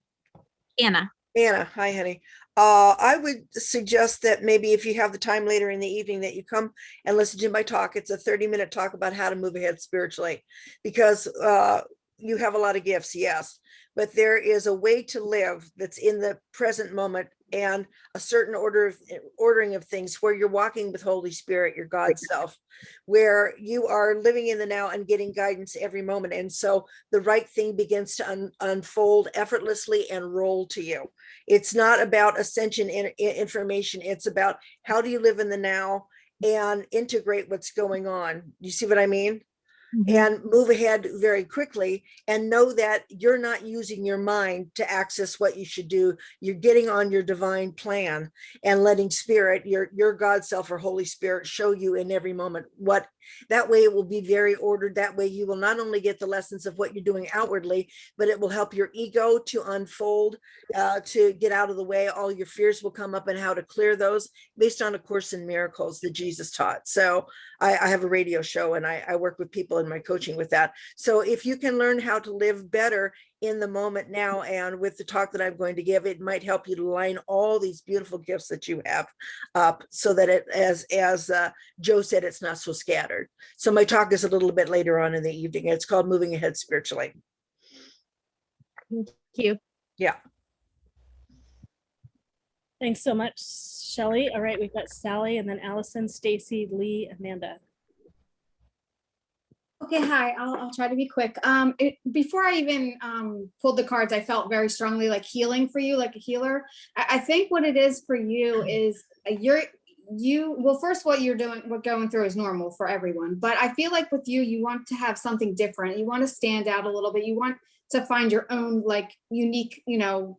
Anna. Anna, hi, honey. I would suggest that maybe if you have the time later in the evening that you come and listen to my talk. It's a 30-minute talk about how to move ahead spiritually, because you have a lot of gifts, yes, but there is a way to live that's in the present moment, and a certain ordering of things where you're walking with Holy Spirit, your God self, where you are living in the now and getting guidance every moment. And so the right thing begins to unfold effortlessly and roll to you. It's not about ascension information. It's about how do you live in the now and integrate what's going on. You see what I mean? and move ahead very quickly, and know that you're not using your mind to access what you should do. You're getting on your divine plan and letting spirit, your God self or Holy Spirit, show you in every moment what. That way it will be very ordered. That way you will not only get the lessons of what you're doing outwardly, but it will help your ego to unfold, to get out of the way. All your fears will come up and how to clear those based on A Course in Miracles that Jesus taught. So I have a radio show, and I work with people in my coaching with that. So if you can learn how to live better in the moment now, and with the talk that I'm going to give, it might help you to line all these beautiful gifts that you have up, so that it, as Joe said, it's not so scattered. So my talk is a little bit later on in the evening. It's called Moving Ahead Spiritually. Thank you. Yeah. Thanks so much, Shelly. All right, we've got Sally, and then Alison, Stacy, Lee, Amanda. Okay, hi, I'll try to be quick. Before I even pulled the cards, I felt very strongly like healing for you, like a healer. I think what it is for you is well, first, what you're going through is normal for everyone. But I feel like with you, you want to have something different. You want to stand out a little bit. You want to find your own like unique,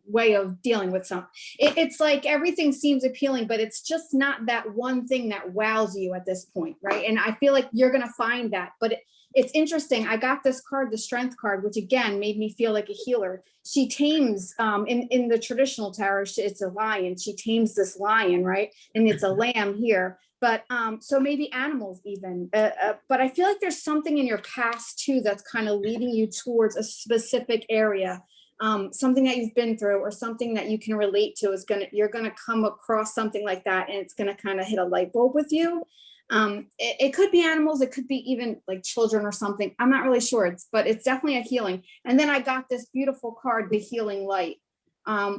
way of dealing with something. It's like everything seems appealing, but it's just not that one thing that wows you at this point, right? And I feel like you're going to find that. But it's interesting. I got this card, the Strength card, which again made me feel like a healer. She tames, in the traditional tarot, it's a lion. She tames this lion, right? And it's a lamb here. But so maybe animals even. But I feel like there's something in your past too that's kind of leading you towards a specific area. Something that you've been through, or something that you can relate to you're gonna come across something like that, and it's gonna kind of hit a light bulb with you. It could be animals, it could be even like children or something. I'm not really sure, but it's definitely a healing. And then I got this beautiful card, the Healing Light,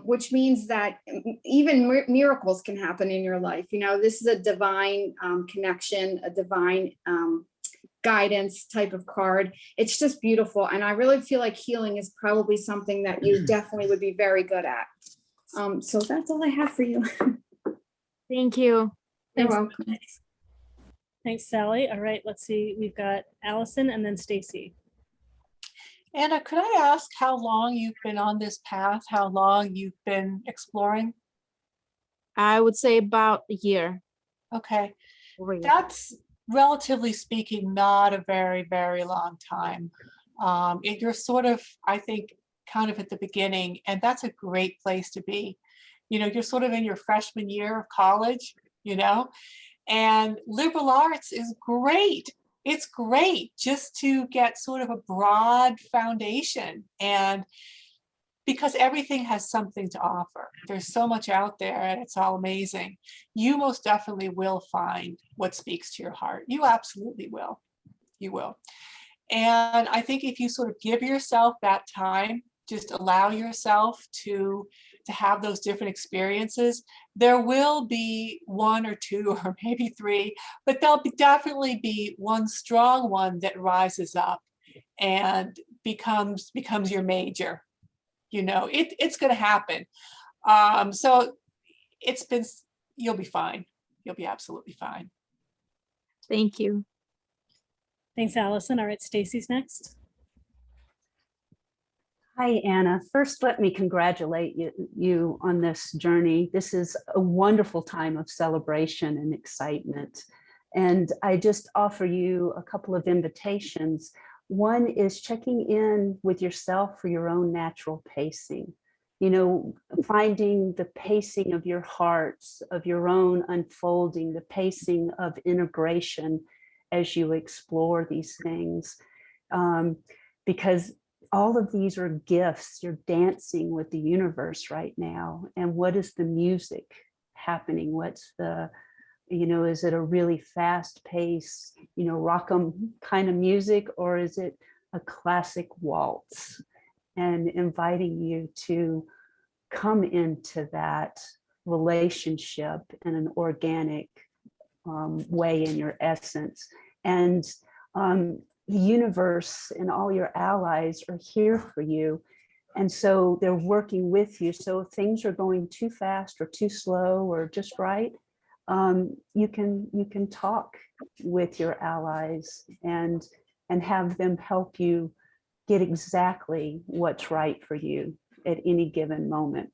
which means that even miracles can happen in your life. This is a divine connection, a divine guidance type of card. It's just beautiful. And I really feel like healing is probably something that you definitely would be very good at. So that's all I have for you. Thank you. You're welcome. Thanks, Sally. All right, let's see. We've got Allison and then Stacy. Anna, could I ask how long you've been on this path? How long you've been exploring? I would say about a year. Okay. That's, relatively speaking, not a very, very long time. You're sort of, I think, kind of at the beginning, and that's a great place to be. You're sort of in your freshman year of college, and liberal arts is great. It's great just to get sort of a broad foundation, and because everything has something to offer. There's so much out there, and it's all amazing. You most definitely will find what speaks to your heart. You absolutely will. You will. And I think if you sort of give yourself that time, just allow yourself to have those different experiences, there will be one or two or maybe three, but there'll definitely be one strong one that rises up and becomes your major. It's going to happen. So you'll be fine. You'll be absolutely fine. Thank you. Thanks, Allison. All right, Stacy's next. Hi, Anna. First, let me congratulate you on this journey. This is a wonderful time of celebration and excitement. And I just offer you a couple of invitations. One is checking in with yourself for your own natural pacing. Finding the pacing of your hearts, of your own unfolding, the pacing of integration as you explore these things. Because all of these are gifts. You're dancing with the universe right now. And what is the music happening? What's the, is it a really fast pace, rock'em kind of music, or is it a classic waltz? And inviting you to come into that relationship in an organic way in your essence. And the universe and all your allies are here for you. And so they're working with you. So if things are going too fast or too slow or just right, you can talk with your allies and and have them help you get exactly what's right for you at any given moment.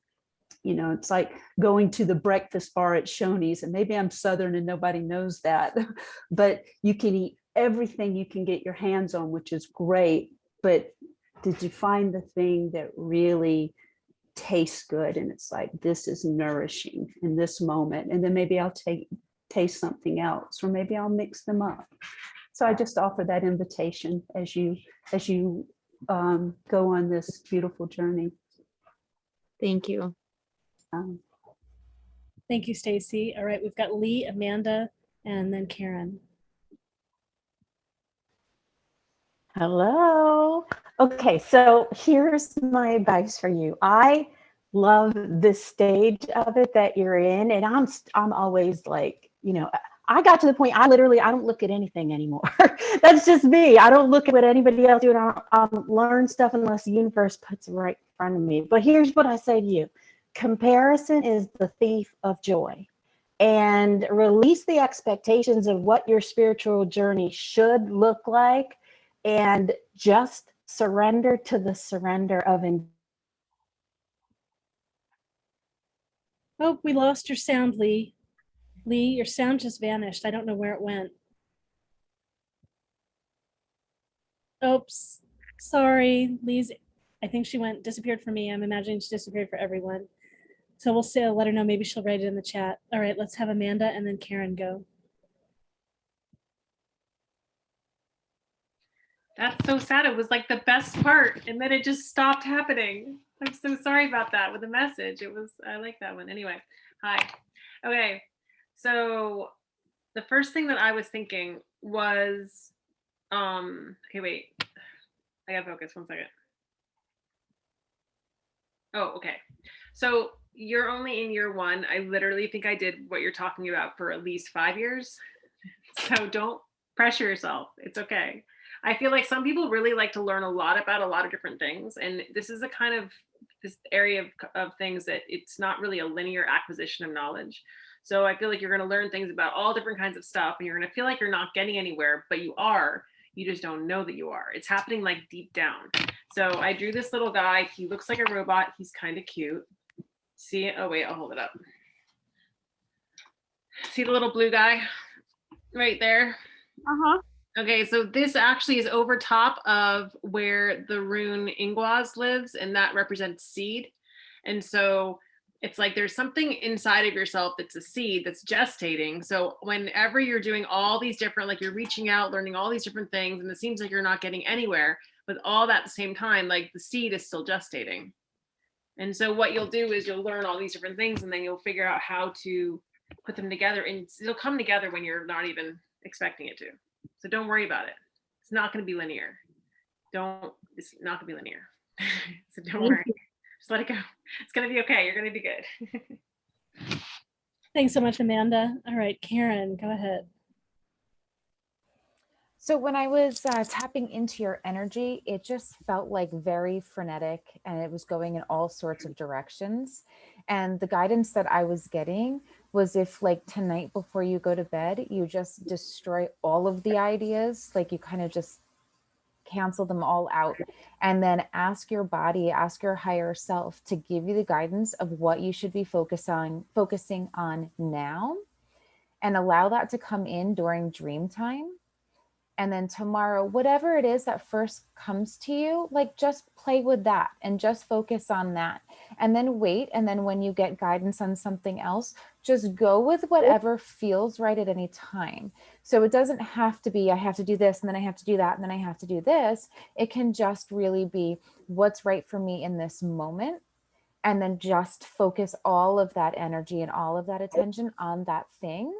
You know, it's like going to the breakfast bar at Shoney's, and maybe I'm Southern and nobody knows that, but you can eat everything you can get your hands on, which is great. But did you find the thing that really tastes good? And it's like, this is nourishing in this moment. And then maybe I'll taste something else, or maybe I'll mix them up. So I just offer that invitation as you go on this beautiful journey. Thank you. Thank you, Stacy. All right, we've got Lee, Amanda, and then Karen. Hello. Okay, so here's my advice for you. I love this stage of it that you're in, and I'm always like, you know, I got to the point I don't look at anything anymore. That's just me. I don't look at what anybody else doing. I don't learn stuff unless the universe puts it right in front of me. But here's what I say to you. Comparison is the thief of joy. And release the expectations of what your spiritual journey should look like, and just surrender to the surrender of Oh, we lost your sound, Lee. Lee, your sound just vanished. I don't know where it went. Oops, sorry, Lee's, I think she disappeared for me. I'm imagining she disappeared for everyone. So we'll say, let her know, maybe she'll write it in the chat. All right, let's have Amanda and then Karen go. That's so sad. It was like the best part, and then it just stopped happening. I'm so sorry about that with the message. I like that one. Anyway, hi. Okay, so the first thing that I was thinking was, okay, wait. I gotta focus 1 second. Oh, okay. So you're only in year 1. I literally think I did what you're talking about for at least 5 years. So don't pressure yourself. It's okay. I feel like some people really like to learn a lot about a lot of different things. And this is a kind of this area of things that it's not really a linear acquisition of knowledge. So I feel like you're going to learn things about all different kinds of stuff, and you're going to feel like you're not getting anywhere, but you are. You just don't know that you are. It's happening like deep down. So I drew this little guy. He looks like a robot. He's kind of cute. See it? Oh, wait, I'll hold it up. See the little blue guy right there? Uh-huh. Okay, so this actually is over top of where the rune Ingwaz lives, and that represents seed. And so it's like there's something inside of yourself that's a seed that's gestating. So whenever you're doing all these different, like you're reaching out, learning all these different things, and it seems like you're not getting anywhere, but all that at the same time, like the seed is still gestating. And so what you'll do is you'll learn all these different things, and then you'll figure out how to put them together, and it'll come together when you're not even expecting it to. So don't worry about it. It's not going to be linear. It's not going to be linear. So don't worry. Just let it go. It's going to be okay. You're going to be good. Thanks so much, Amanda. All right, Karen, go ahead. So when I was tapping into your energy, it just felt like very frenetic, and it was going in all sorts of directions. And the guidance that I was getting was, if like tonight before you go to bed, you just destroy all of the ideas, like you kind of just cancel them all out, and then ask your body, ask your higher self to give you the guidance of what you should be focusing on now, and allow that to come in during dream time. And then tomorrow, whatever it is that first comes to you, like just play with that and just focus on that. And then wait. And then when you get guidance on something else, just go with whatever feels right at any time. So it doesn't have to be, I have to do this, and then I have to do that, and then I have to do this. It can just really be what's right for me in this moment. And then just focus all of that energy and all of that attention on that thing,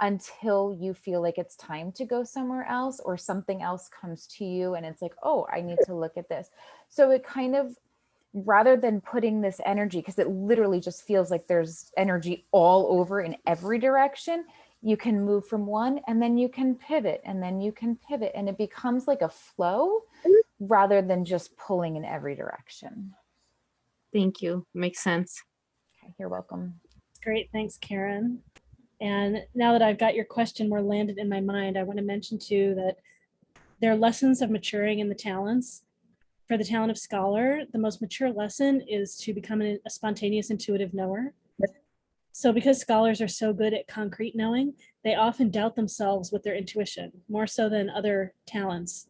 until you feel like it's time to go somewhere else, or something else comes to you and it's like, oh, I need to look at this. So it kind of, rather than putting this energy, because it literally just feels like there's energy all over in every direction, you can move from one, and then you can pivot, and then you can pivot, and it becomes like a flow rather than just pulling in every direction. Thank you. Makes sense. Okay, you're welcome. Great, thanks, Karen. And now that I've got your question more landed in my mind, I want to mention too that There are lessons of maturing in the talents. For the talent of scholar, the most mature lesson is to become a spontaneous intuitive knower. So because scholars are so good at concrete knowing, they often doubt themselves with their intuition, more so than other talents.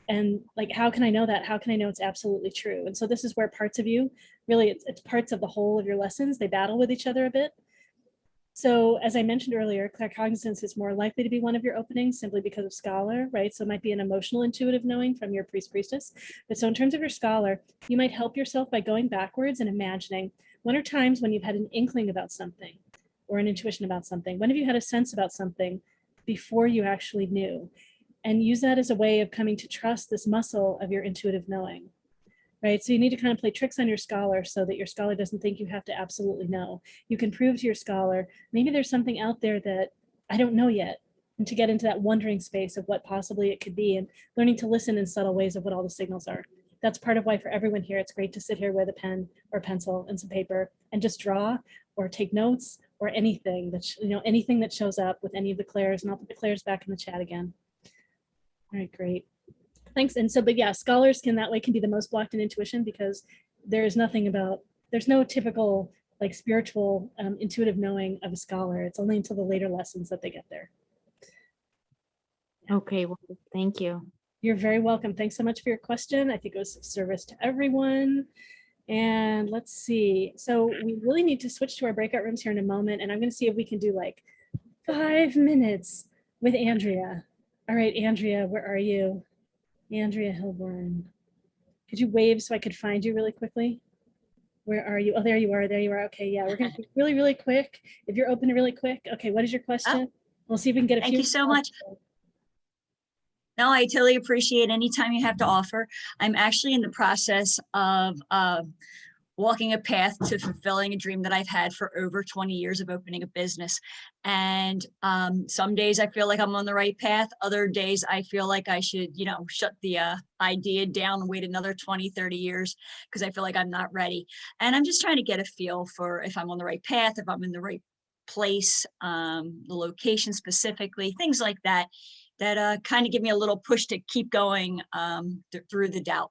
And like, how can I know that? How can I know it's absolutely true? And so this is where parts of you, really, it's parts of the whole of your lessons, they battle with each other a bit. So as I mentioned earlier, claircognizance is more likely to be one of your openings simply because of scholar, right? So it might be an emotional intuitive knowing from your priest priestess. But so in terms of your scholar, you might help yourself by going backwards and imagining when are times when you've had an inkling about something or an intuition about something. When have you had a sense about something before you actually knew? And use that as a way of coming to trust this muscle of your intuitive knowing. Right. So you need to kind of play tricks on your scholar so that your scholar doesn't think you have to absolutely know. You can prove to your scholar, maybe there's something out there that I don't know yet. And to get into that wondering space of what possibly it could be and learning to listen in subtle ways of what all the signals are. That's part of why for everyone here, it's great to sit here with a pen or pencil and some paper and just draw or take notes or anything that, anything that shows up with any of the clairs. And I'll put the clairs back in the chat again. All right, great. Thanks. And so, but yeah, scholars can be the most blocked in intuition because there's no typical like spiritual intuitive knowing of a scholar. It's only until the later lessons that they get there. Okay, well, thank you. You're very welcome. Thanks so much for your question. I think it was of service to everyone. And let's see. So we really need to switch to our breakout rooms here in a moment. And I'm going to see if we can do like 5 minutes with Andrea. All right, Andrea, where are you? Andrea Hilborn. Could you wave so I could find you really quickly? Where are you? Oh, there you are. There you are. Okay, yeah, we're going to be really, really quick. If you're open to really quick. Okay, what is your question? We'll see if we can get a few. Thank you so much. No, I totally appreciate any time you have to offer. I'm actually in the process of walking a path to fulfilling a dream that I've had for over 20 years of opening a business. And some days I feel like I'm on the right path. Other days I feel like I should, shut the idea down and wait another 20, 30 years because I feel like I'm not ready. And I'm just trying to get a feel for if I'm on the right path, if I'm in the right place, the location specifically, things like that, that kind of give me a little push to keep going through the doubt.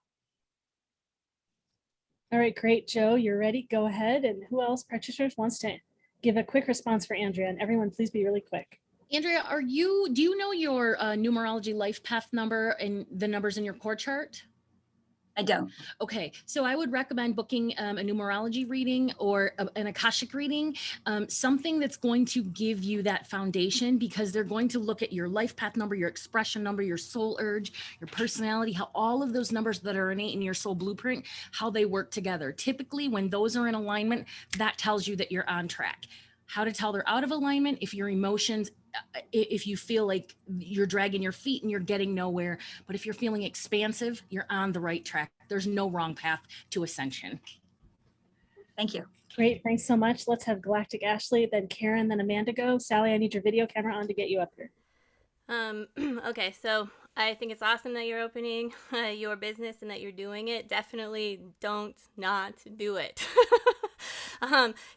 All right, great. Joe, you're ready. Go ahead. And who else, practitioners, wants to give a quick response for Andrea? And everyone, please be really quick. Andrea, do you know your numerology life path number and the numbers in your core chart? I don't. Okay, so I would recommend booking a numerology reading or an Akashic reading, something that's going to give you that foundation, because they're going to look at your life path number, your expression number, your soul urge, your personality, how all of those numbers that are innate in your soul blueprint, how they work together. Typically, when those are in alignment, that tells you that you're on track. How to tell they're out of alignment: if your emotions, if you feel like you're dragging your feet and you're getting nowhere, but if you're feeling expansive, you're on the right track. There's no wrong path to ascension. Thank you. Great, thanks so much. Let's have Galactic Ashley, then Karen, then Amanda go. Sally, I need your video camera on to get you up here. Okay, so I think it's awesome that you're opening your business and that you're doing it. Definitely don't not do it.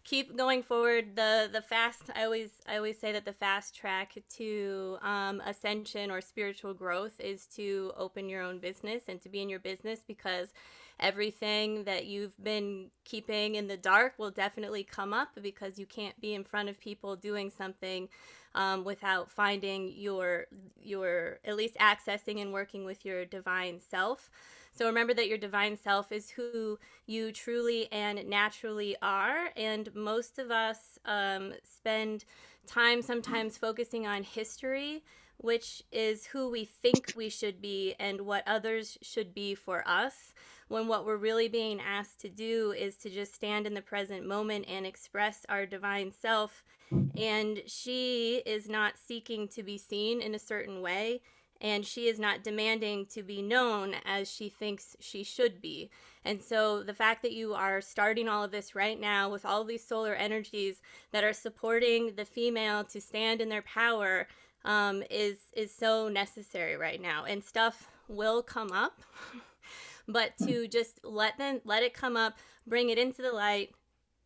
Keep going forward. The fast, I always say that the fast track to ascension or spiritual growth is to open your own business and to be in your business, because everything that you've been keeping in the dark will definitely come up, because you can't be in front of people doing something without finding your at least accessing and working with your divine self. So remember that your divine self is who you truly and naturally are. And most of us spend time sometimes focusing on history, which is who we think we should be and what others should be for us, when what we're really being asked to do is to just stand in the present moment and express our divine self. And she is not seeking to be seen in a certain way, and she is not demanding to be known as she thinks she should be. And so the fact that you are starting all of this right now with all of these solar energies that are supporting the female to stand in their power is so necessary right now. And stuff will come up, but to just let it come up, bring it into the light,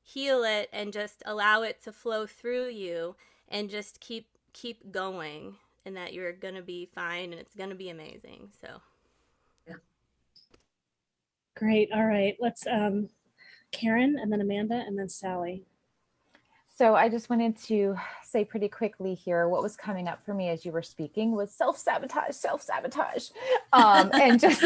heal it, and just allow it to flow through you, and just keep going. and that you're going to be fine and it's going to be amazing. So Great. All right. Let's Karen and then Amanda and then Sally. So I just wanted to say pretty quickly here, what was coming up for me as you were speaking was self-sabotage. And just,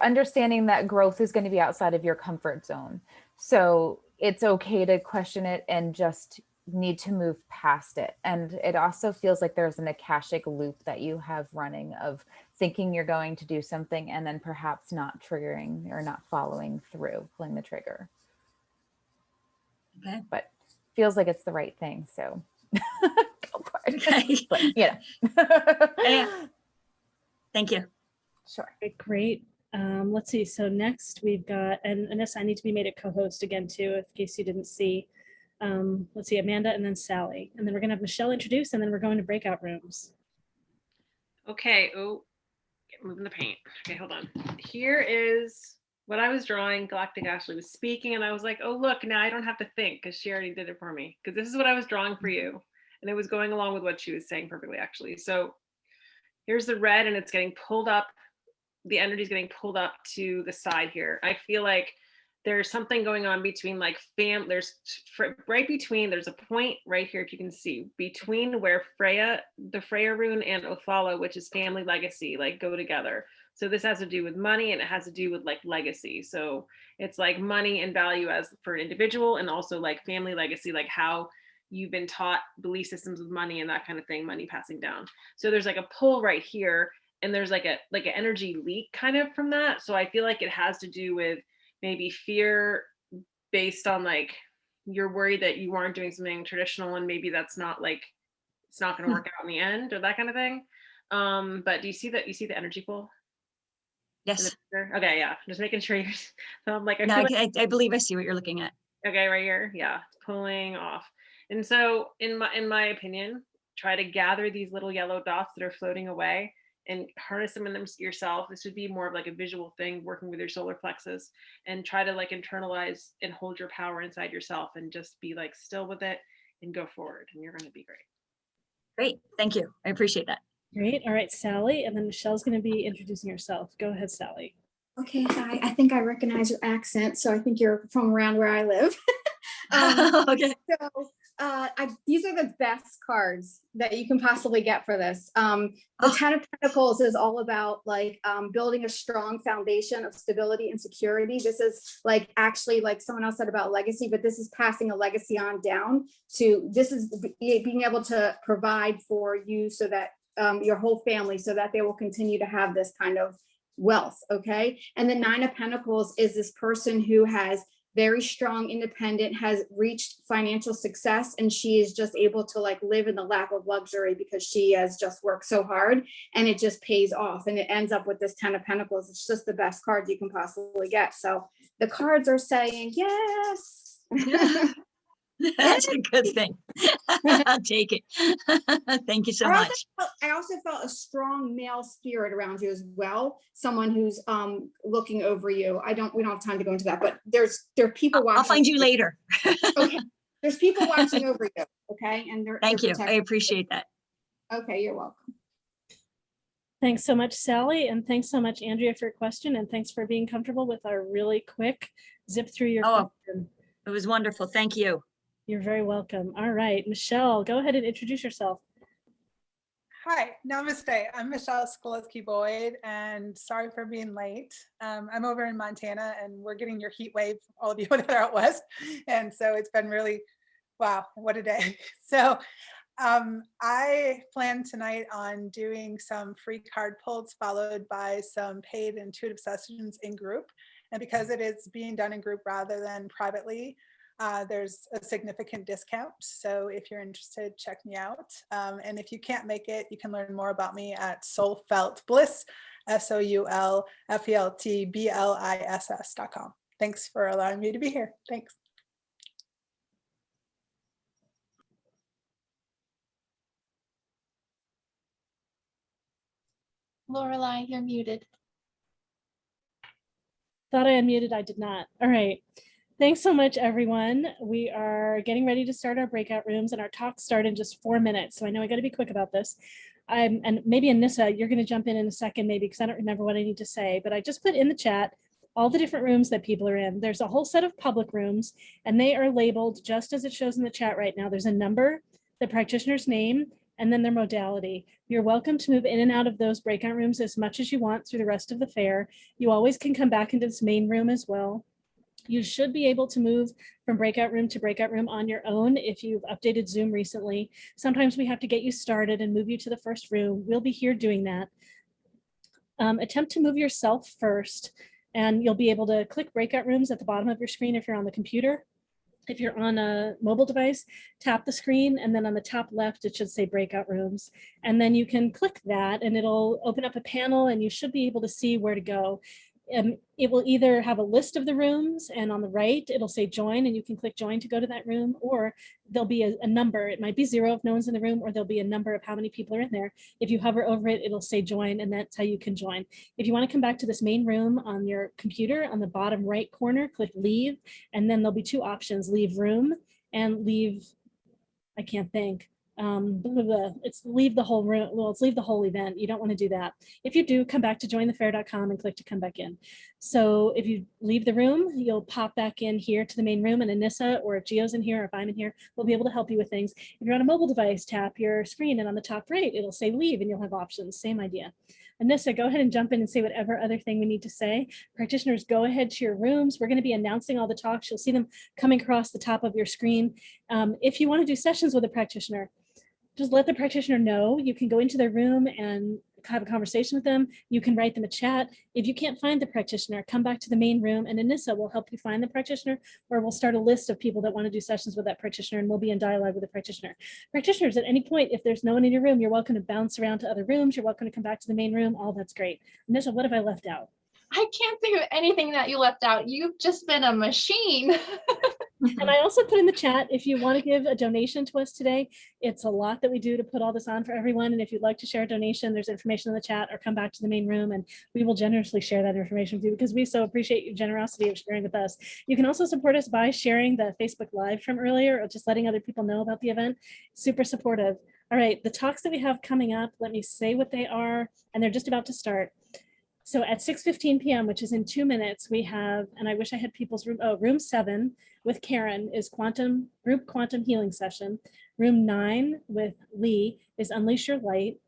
understanding that growth is going to be outside of your comfort zone. So it's okay to question it and just need to move past it. And it also feels like there's an Akashic loop that you have running of thinking you're going to do something and then perhaps not triggering or not following through, pulling the trigger. Okay. But feels like it's the right thing. So go for it. Okay. But, yeah. Thank you. Sure. Okay, great. Let's see. So next we've got, and Anissa, I need to be made a co-host again too, in case you didn't see. Let's see, Amanda and then Sally. And then we're gonna have Michelle introduce and then we're going to breakout rooms. Okay, moving the paint. Okay, hold on. Here is what I was drawing. Galactic Ashley was speaking and I was like, oh, look, now I don't have to think because she already did it for me. Because this is what I was drawing for you. And it was going along with what she was saying perfectly, actually. So here's the red and it's getting pulled up. The energy is getting pulled up to the side here. I feel like there's something going on between like there's a point right here, if you can see, between where the Freya rune and Othala, which is family legacy, like go together. So this has to do with money and it has to do with like legacy. So it's like money and value as for an individual and also like family legacy, like how you've been taught belief systems with money and that kind of thing, money passing down. So there's like a pull right here and there's like an energy leak kind of from that. So I feel like it has to do with maybe fear based on like you're worried that you aren't doing something traditional and maybe that's not like it's not going to work out in the end or that kind of thing. But do you see that? You see the energy pull? Yes. Okay, yeah. Just making sure you're. So I'm like, I believe I see what you're looking at. Okay, right here, yeah, pulling off. And so, in my opinion, try to gather these little yellow dots that are floating away and harness them in them yourself. This would be more of like a visual thing, working with your solar plexus, and try to like internalize and hold your power inside yourself, and just be like still with it and go forward, and you're going to be great. Great, thank you. I appreciate that. Great. All right, Sally, and then Michelle's going to be introducing herself. Go ahead, Sally. Okay, hi. I think I recognize your accent, so I think you're from around where I live. Okay. So these are the best cards that you can possibly get for this. The 10 of Pentacles is all about like building a strong foundation of stability and security. This is like actually like someone else said about legacy, but this is passing a legacy on down to, this is being able to provide for you so that your whole family, so that they will continue to have this kind of wealth. Okay. And the 9 of Pentacles is this person who has very strong, independent, has reached financial success, and she is just able to like live in the lap of luxury because she has just worked so hard and it just pays off, and it ends up with this 10 of Pentacles. It's just the best cards you can possibly get. So the cards are saying yes. That's a good thing. I'll take it. Thank you so much. I also felt a strong male spirit around you as well. Someone who's looking over you. We don't have time to go into that, but there are people watching. I'll find you later. Okay. There's people watching over you. Okay. And Thank you. I appreciate that. Okay, you're welcome. Thanks so much, Sally. And thanks so much, Andrea, for your question. And thanks for being comfortable with our really quick zip through your question. It was wonderful. Thank you. You're very welcome. All right, Michelle, go ahead and introduce yourself. Hi, namaste. I'm Michelle Skolotsky-Boyd, and sorry for being late. I'm over in Montana, and we're getting your heat wave, all of you that are out west. And so it's been really, wow, what a day. So I plan tonight on doing some free card pulls followed by some paid intuitive sessions in group. And because it is being done in group rather than privately, there's a significant discount. So if you're interested, check me out. And if you can't make it, you can learn more about me at Soulfelt Bliss, SOULFELTBLISS.com. Thanks for allowing me to be here. Thanks. Laureli, you're muted. Thought I unmuted, I did not. All right. Thanks so much, everyone. We are getting ready to start our breakout rooms, and our talks start in just 4 minutes. So I know I got to be quick about this. And maybe Anissa, you're going to jump in a second, maybe, because I don't remember what I need to say. But I just put in the chat all the different rooms that people are in. There's a whole set of public rooms, and they are labeled just as it shows in the chat right now. There's a number, the practitioner's name, and then their modality. You're welcome to move in and out of those breakout rooms as much as you want through the rest of the fair. You always can come back into this main room as well. You should be able to move from breakout room to breakout room on your own if you've updated Zoom recently. Sometimes we have to get you started and move you to the first room. We'll be here doing that. Attempt to move yourself first, and you'll be able to click breakout rooms at the bottom of your screen if you're on the computer. If you're on a mobile device, tap the screen, and then on the top left, it should say breakout rooms. And then you can click that and it'll open up a panel and you should be able to see where to go. It will either have a list of the rooms, and on the right, it'll say join, and you can click join to go to that room, or there'll be a number. It might be 0 if no one's in the room, or there'll be a number of how many people are in there. If you hover over it, it'll say join, and that's how you can join. If you want to come back to this main room on your computer, on the bottom right corner, click leave, and then there'll be 2 options, leave room and leave, I can't think. It's leave the whole room. Well, it's leave the whole event. You don't want to do that. If you do, come back to jointhefair.com and click to come back in. So if you leave the room, you'll pop back in here to the main room, and Anissa, or if Gio's in here, or if I'm in here, we'll be able to help you with things. If you're on a mobile device, tap your screen, and on the top right, it'll say leave, and you'll have options. Same idea. Anissa, go ahead and jump in and say whatever other thing we need to say. Practitioners, go ahead to your rooms. We're going to be announcing all the talks. You'll see them coming across the top of your screen. If you want to do sessions with a practitioner, just let the practitioner know. You can go into their room and have a conversation with them. You can write them a chat. If you can't find the practitioner, come back to the main room, and Anissa will help you find the practitioner, or we'll start a list of people that want to do sessions with that practitioner, and we'll be in dialogue with the practitioner. Practitioners, at any point, if there's no one in your room, you're welcome to bounce around to other rooms. You're welcome to come back to the main room. All that's great. Anissa, what have I left out? I can't think of anything that you left out. You've just been a machine. And I also put in the chat, if you want to give a donation to us today, it's a lot that we do to put all this on for everyone. And if you'd like to share a donation, there's information in the chat, or come back to the main room and we will generously share that information with you, because we so appreciate your generosity of sharing with us. You can also support us by sharing the Facebook Live from earlier, or just letting other people know about the event. Super supportive. All right, the talks that we have coming up, let me say what they are, and they're just about to start. So at 6:15 p.m., which is in 2 minutes, we have, and I wish I had people's room, room 7 with Karen is group quantum healing session. Room 9 with Lee is Unleash Your Light.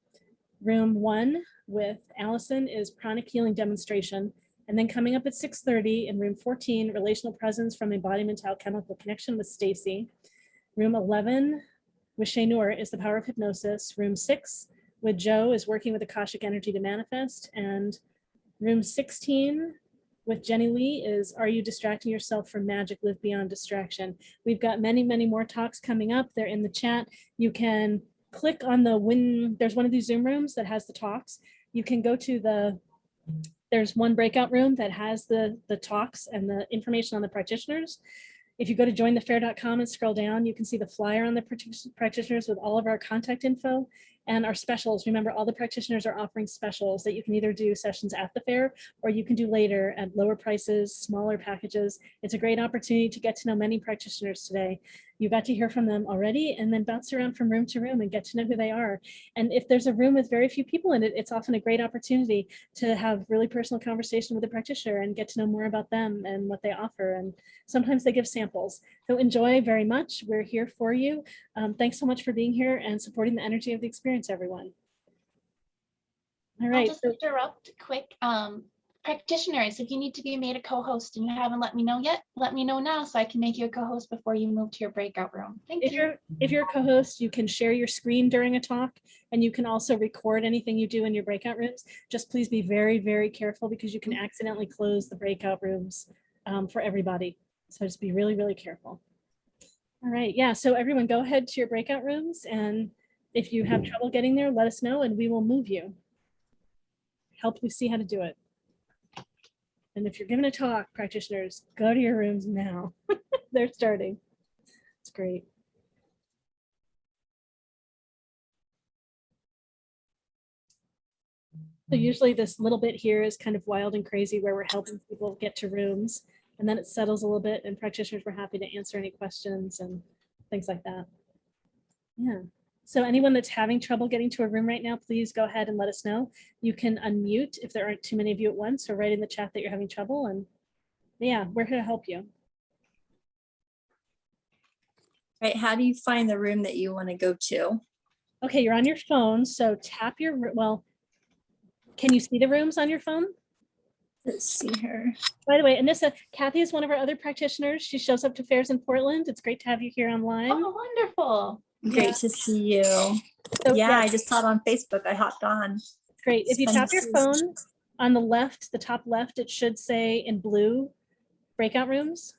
Room 1 with Alison is Pranic healing demonstration. And then coming up at 6:30 in room 14, relational presence from embodiment to alchemical connection with Stacy. Room 11 with Sainoor is the power of hypnosis. Room 6 with Joe is working with Akashic energy to manifest. And room 16 with Jennilee is Are You Distracting Yourself from Magic? Live Beyond Distraction. We've got many, many more talks coming up. They're in the chat. You can click on there's one of these Zoom rooms that has the talks. You can go to there's one breakout room that has the talks and the information on the practitioners. If you go to jointhefair.com and scroll down, you can see the flyer on the practitioners with all of our contact info and our specials. Remember, all the practitioners are offering specials that you can either do sessions at the fair, or you can do later at lower prices, smaller packages. It's a great opportunity to get to know many practitioners today. You got to hear from them already, and then bounce around from room to room and get to know who they are. And if there's a room with very few people in it, it's often a great opportunity to have really personal conversation with a practitioner and get to know more about them and what they offer. And sometimes they give samples. So enjoy very much. We're here for you. Thanks so much for being here and supporting the energy of the experience, everyone. All right. I'll just interrupt quick. Practitioners, if you need to be made a co-host and you haven't let me know yet, let me know now so I can make you a co-host before you move to your breakout room. Thank you. If you're a co-host, you can share your screen during a talk, and you can also record anything you do in your breakout rooms. Just please be very, very careful, because you can accidentally close the breakout rooms for everybody. So just be really, really careful. All right, yeah, so everyone go ahead to your breakout rooms, and if you have trouble getting there, let us know and we will move you. Help you see how to do it. And if you're giving a talk, practitioners, go to your rooms now. They're starting. It's great. So usually this little bit here is kind of wild and crazy, where we're helping people get to rooms. and then it settles a little bit, and practitioners were happy to answer any questions and things like that. Yeah. So anyone that's having trouble getting to a room right now, please go ahead and let us know. You can unmute if there aren't too many of you at once, or write in the chat that you're having trouble, and yeah, we're here to help you. Right, how do you find the room that you want to go to? Okay, you're on your phone, so tap your, well, can you see the rooms on your phone? Let's see her. By the way, Anissa, Kathy is one of our other practitioners. She shows up to fairs in Portland. It's great to have you here online. Oh, wonderful. Great to see you. So, yeah, I just saw it on Facebook. I hopped on. Great. If you Fun tap to your see. phone on the left, the top left, it should say in blue, breakout rooms.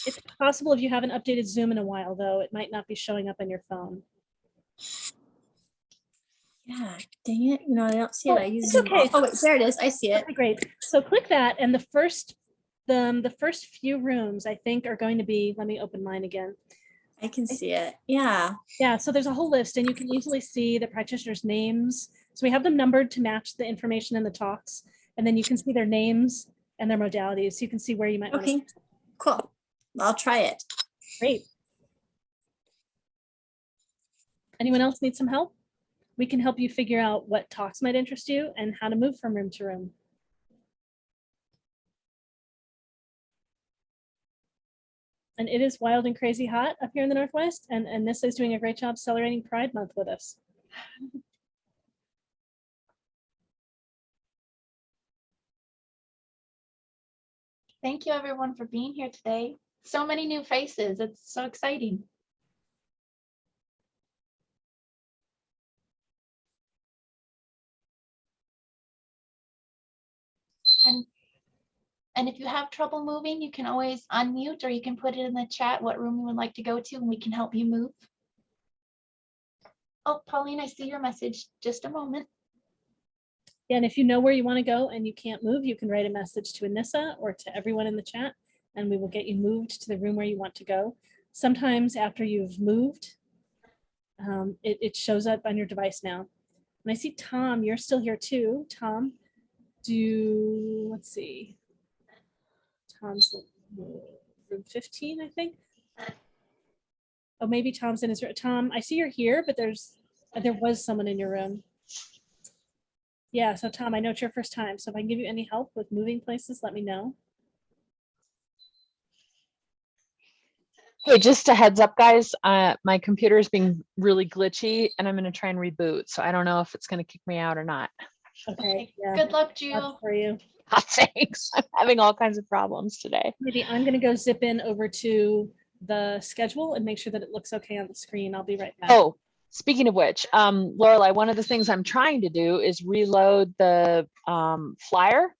It's possible if you haven't updated Zoom in a while, though, it might not be showing up on your phone. Yeah, dang it. No, I don't see it. I use It's Zoom. okay. Oh, wait, there it is. I see it. Okay, great. So click that, and the first few rooms, I think, are going to be, let me open mine again. I can see it. Yeah. Yeah, so there's a whole list, and you can easily see the practitioners' names. So we have them numbered to match the information in the talks, and then you can see their names and their modalities. So you can see where you might want to. Okay, cool. I'll try it. Great. Anyone else need some help? We can help you figure out what talks might interest you and how to move from room to room. And it is wild and crazy hot up here in the Northwest, and this is doing a great job celebrating Pride Month with us. Thank you everyone for being here today. So many new faces. It's so exciting. And if you have trouble moving, you can always unmute, or you can put it in the chat what room you would like to go to, and we can help you move. Oh, Pauline, I see your message. Just a moment. Yeah, and if you know where you want to go and you can't move, you can write a message to Anissa or to everyone in the chat, and we will get you moved to the room where you want to go. Sometimes after you've moved, it shows up on your device now. And I see Tom, you're still here too. Tom, let's see. Tom's room 15, I think. Oh, maybe Tom's in his room. Tom, I see you're here, but there was someone in your room. Yeah, so Tom, I know it's your first time, so if I can give you any help with moving places, let me know. Hey, just a heads up, guys. My computer is being really glitchy, and I'm going to try and reboot. So I don't know if it's going to kick me out or not. Okay. Yeah. Good luck, Jill. For you. Thanks. I'm having all kinds of problems today. Maybe I'm going to go zip in over to the schedule and make sure that it looks okay on the screen. I'll be right back. Oh, speaking of which, Laureli, one of the things I'm trying to do is reload the flyer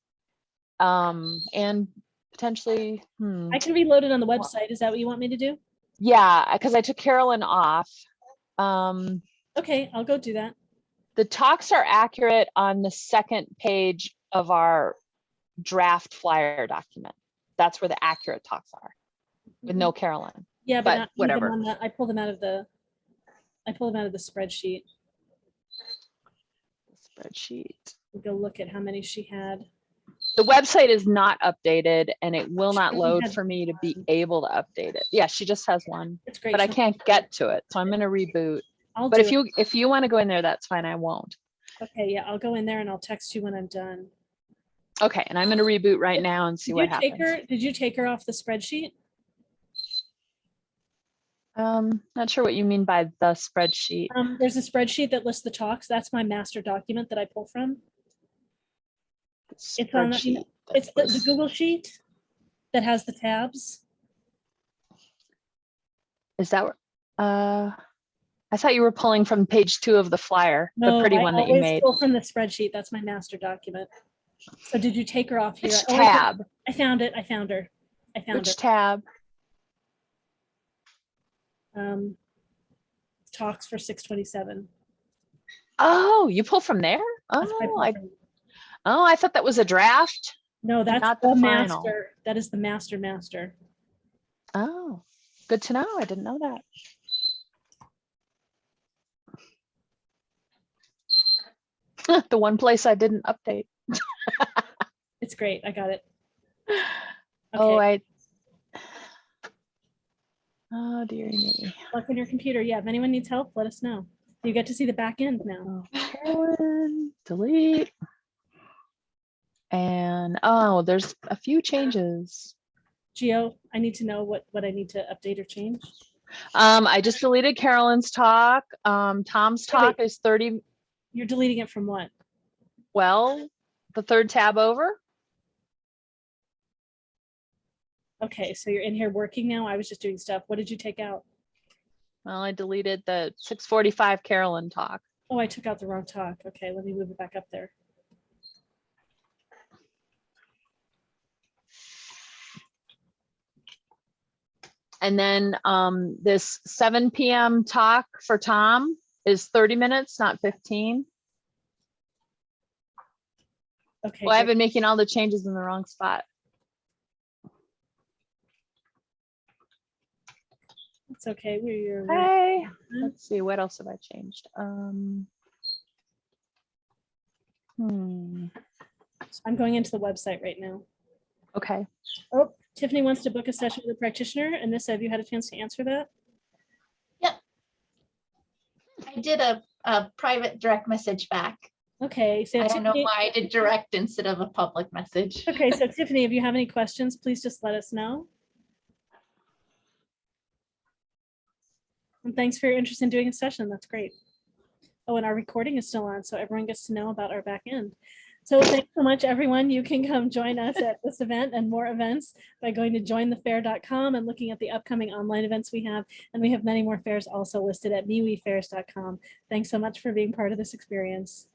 and potentially. I can reload it on the website. Is that what you want me to do? Yeah, because I took Carolyn off. Okay, I'll go do that. The talks are accurate on the second page of our draft flyer document. That's where the accurate talks are, with no Carolyn. Yeah, but not whatever. I pulled them out of the spreadsheet. We'll go look at how many she had. The website is not updated, and it will not load for me to be able to update it. Yeah, she just has one. It's great. But I can't get to it, so I'm going to reboot. But if you want to go in there, that's fine. I won't. Okay, yeah, I'll go in there and I'll text you when I'm done. Okay, and I'm going to reboot right now and see what happens. Did you take her off the spreadsheet? Not sure what you mean by the spreadsheet. There's a spreadsheet that lists the talks. That's my master document that I pull from. It's on it's the Google sheet that has the tabs. Is that I thought you were pulling from page 2 of the flyer, No, the pretty one that you made. I pull from the spreadsheet. That's my master document. So did you take her off here? Which tab? I found it. I found her. Which tab? Talks for 627. Oh, you pull from there? I thought that was a draft. No, that's not the final. master. That is the master. Oh, good to know. I didn't know that. The one place I didn't update. It's great. I got it. Oh, Okay. Oh, dear me. Luck on your computer. Yeah, if anyone needs help, let us know. You get to see the back end now. Carolyn, delete. And oh, there's a few changes. Geo, I need to know what I need to update or change. I just deleted Carolyn's talk. Tom's talk is 30. You're deleting it from what? Well, the third tab over. Okay, so you're in here working now. I was just doing stuff. What did you take out? Well, I deleted the 6:45 Carolyn talk. Oh, I took out the wrong talk. Okay, let me move it back up there. And then this 7 p.m. talk for Tom is 30 minutes, not 15. Okay. Well, I've been making all the changes in the wrong spot. It's okay. We're Hey, let's see, what else have I changed? So I'm going into the website right now. Okay. Oh, Tiffany wants to book a session with a practitioner. And this, have you had a chance to answer that? I did a private direct message back. Okay, so I don't know Tiffany- why I did direct instead of a public message. Okay, so Tiffany, if you have any questions, please just let us know. And thanks for your interest in doing a session. That's great. Oh, and our recording is still on, so everyone gets to know about our back end. So thanks so much, everyone. You can come join us at this event and more events by going to jointhefair.com and looking at the upcoming online events we have. And we have many more fairs also listed at MeWeFairs.com. Thanks so much for being part of this experience.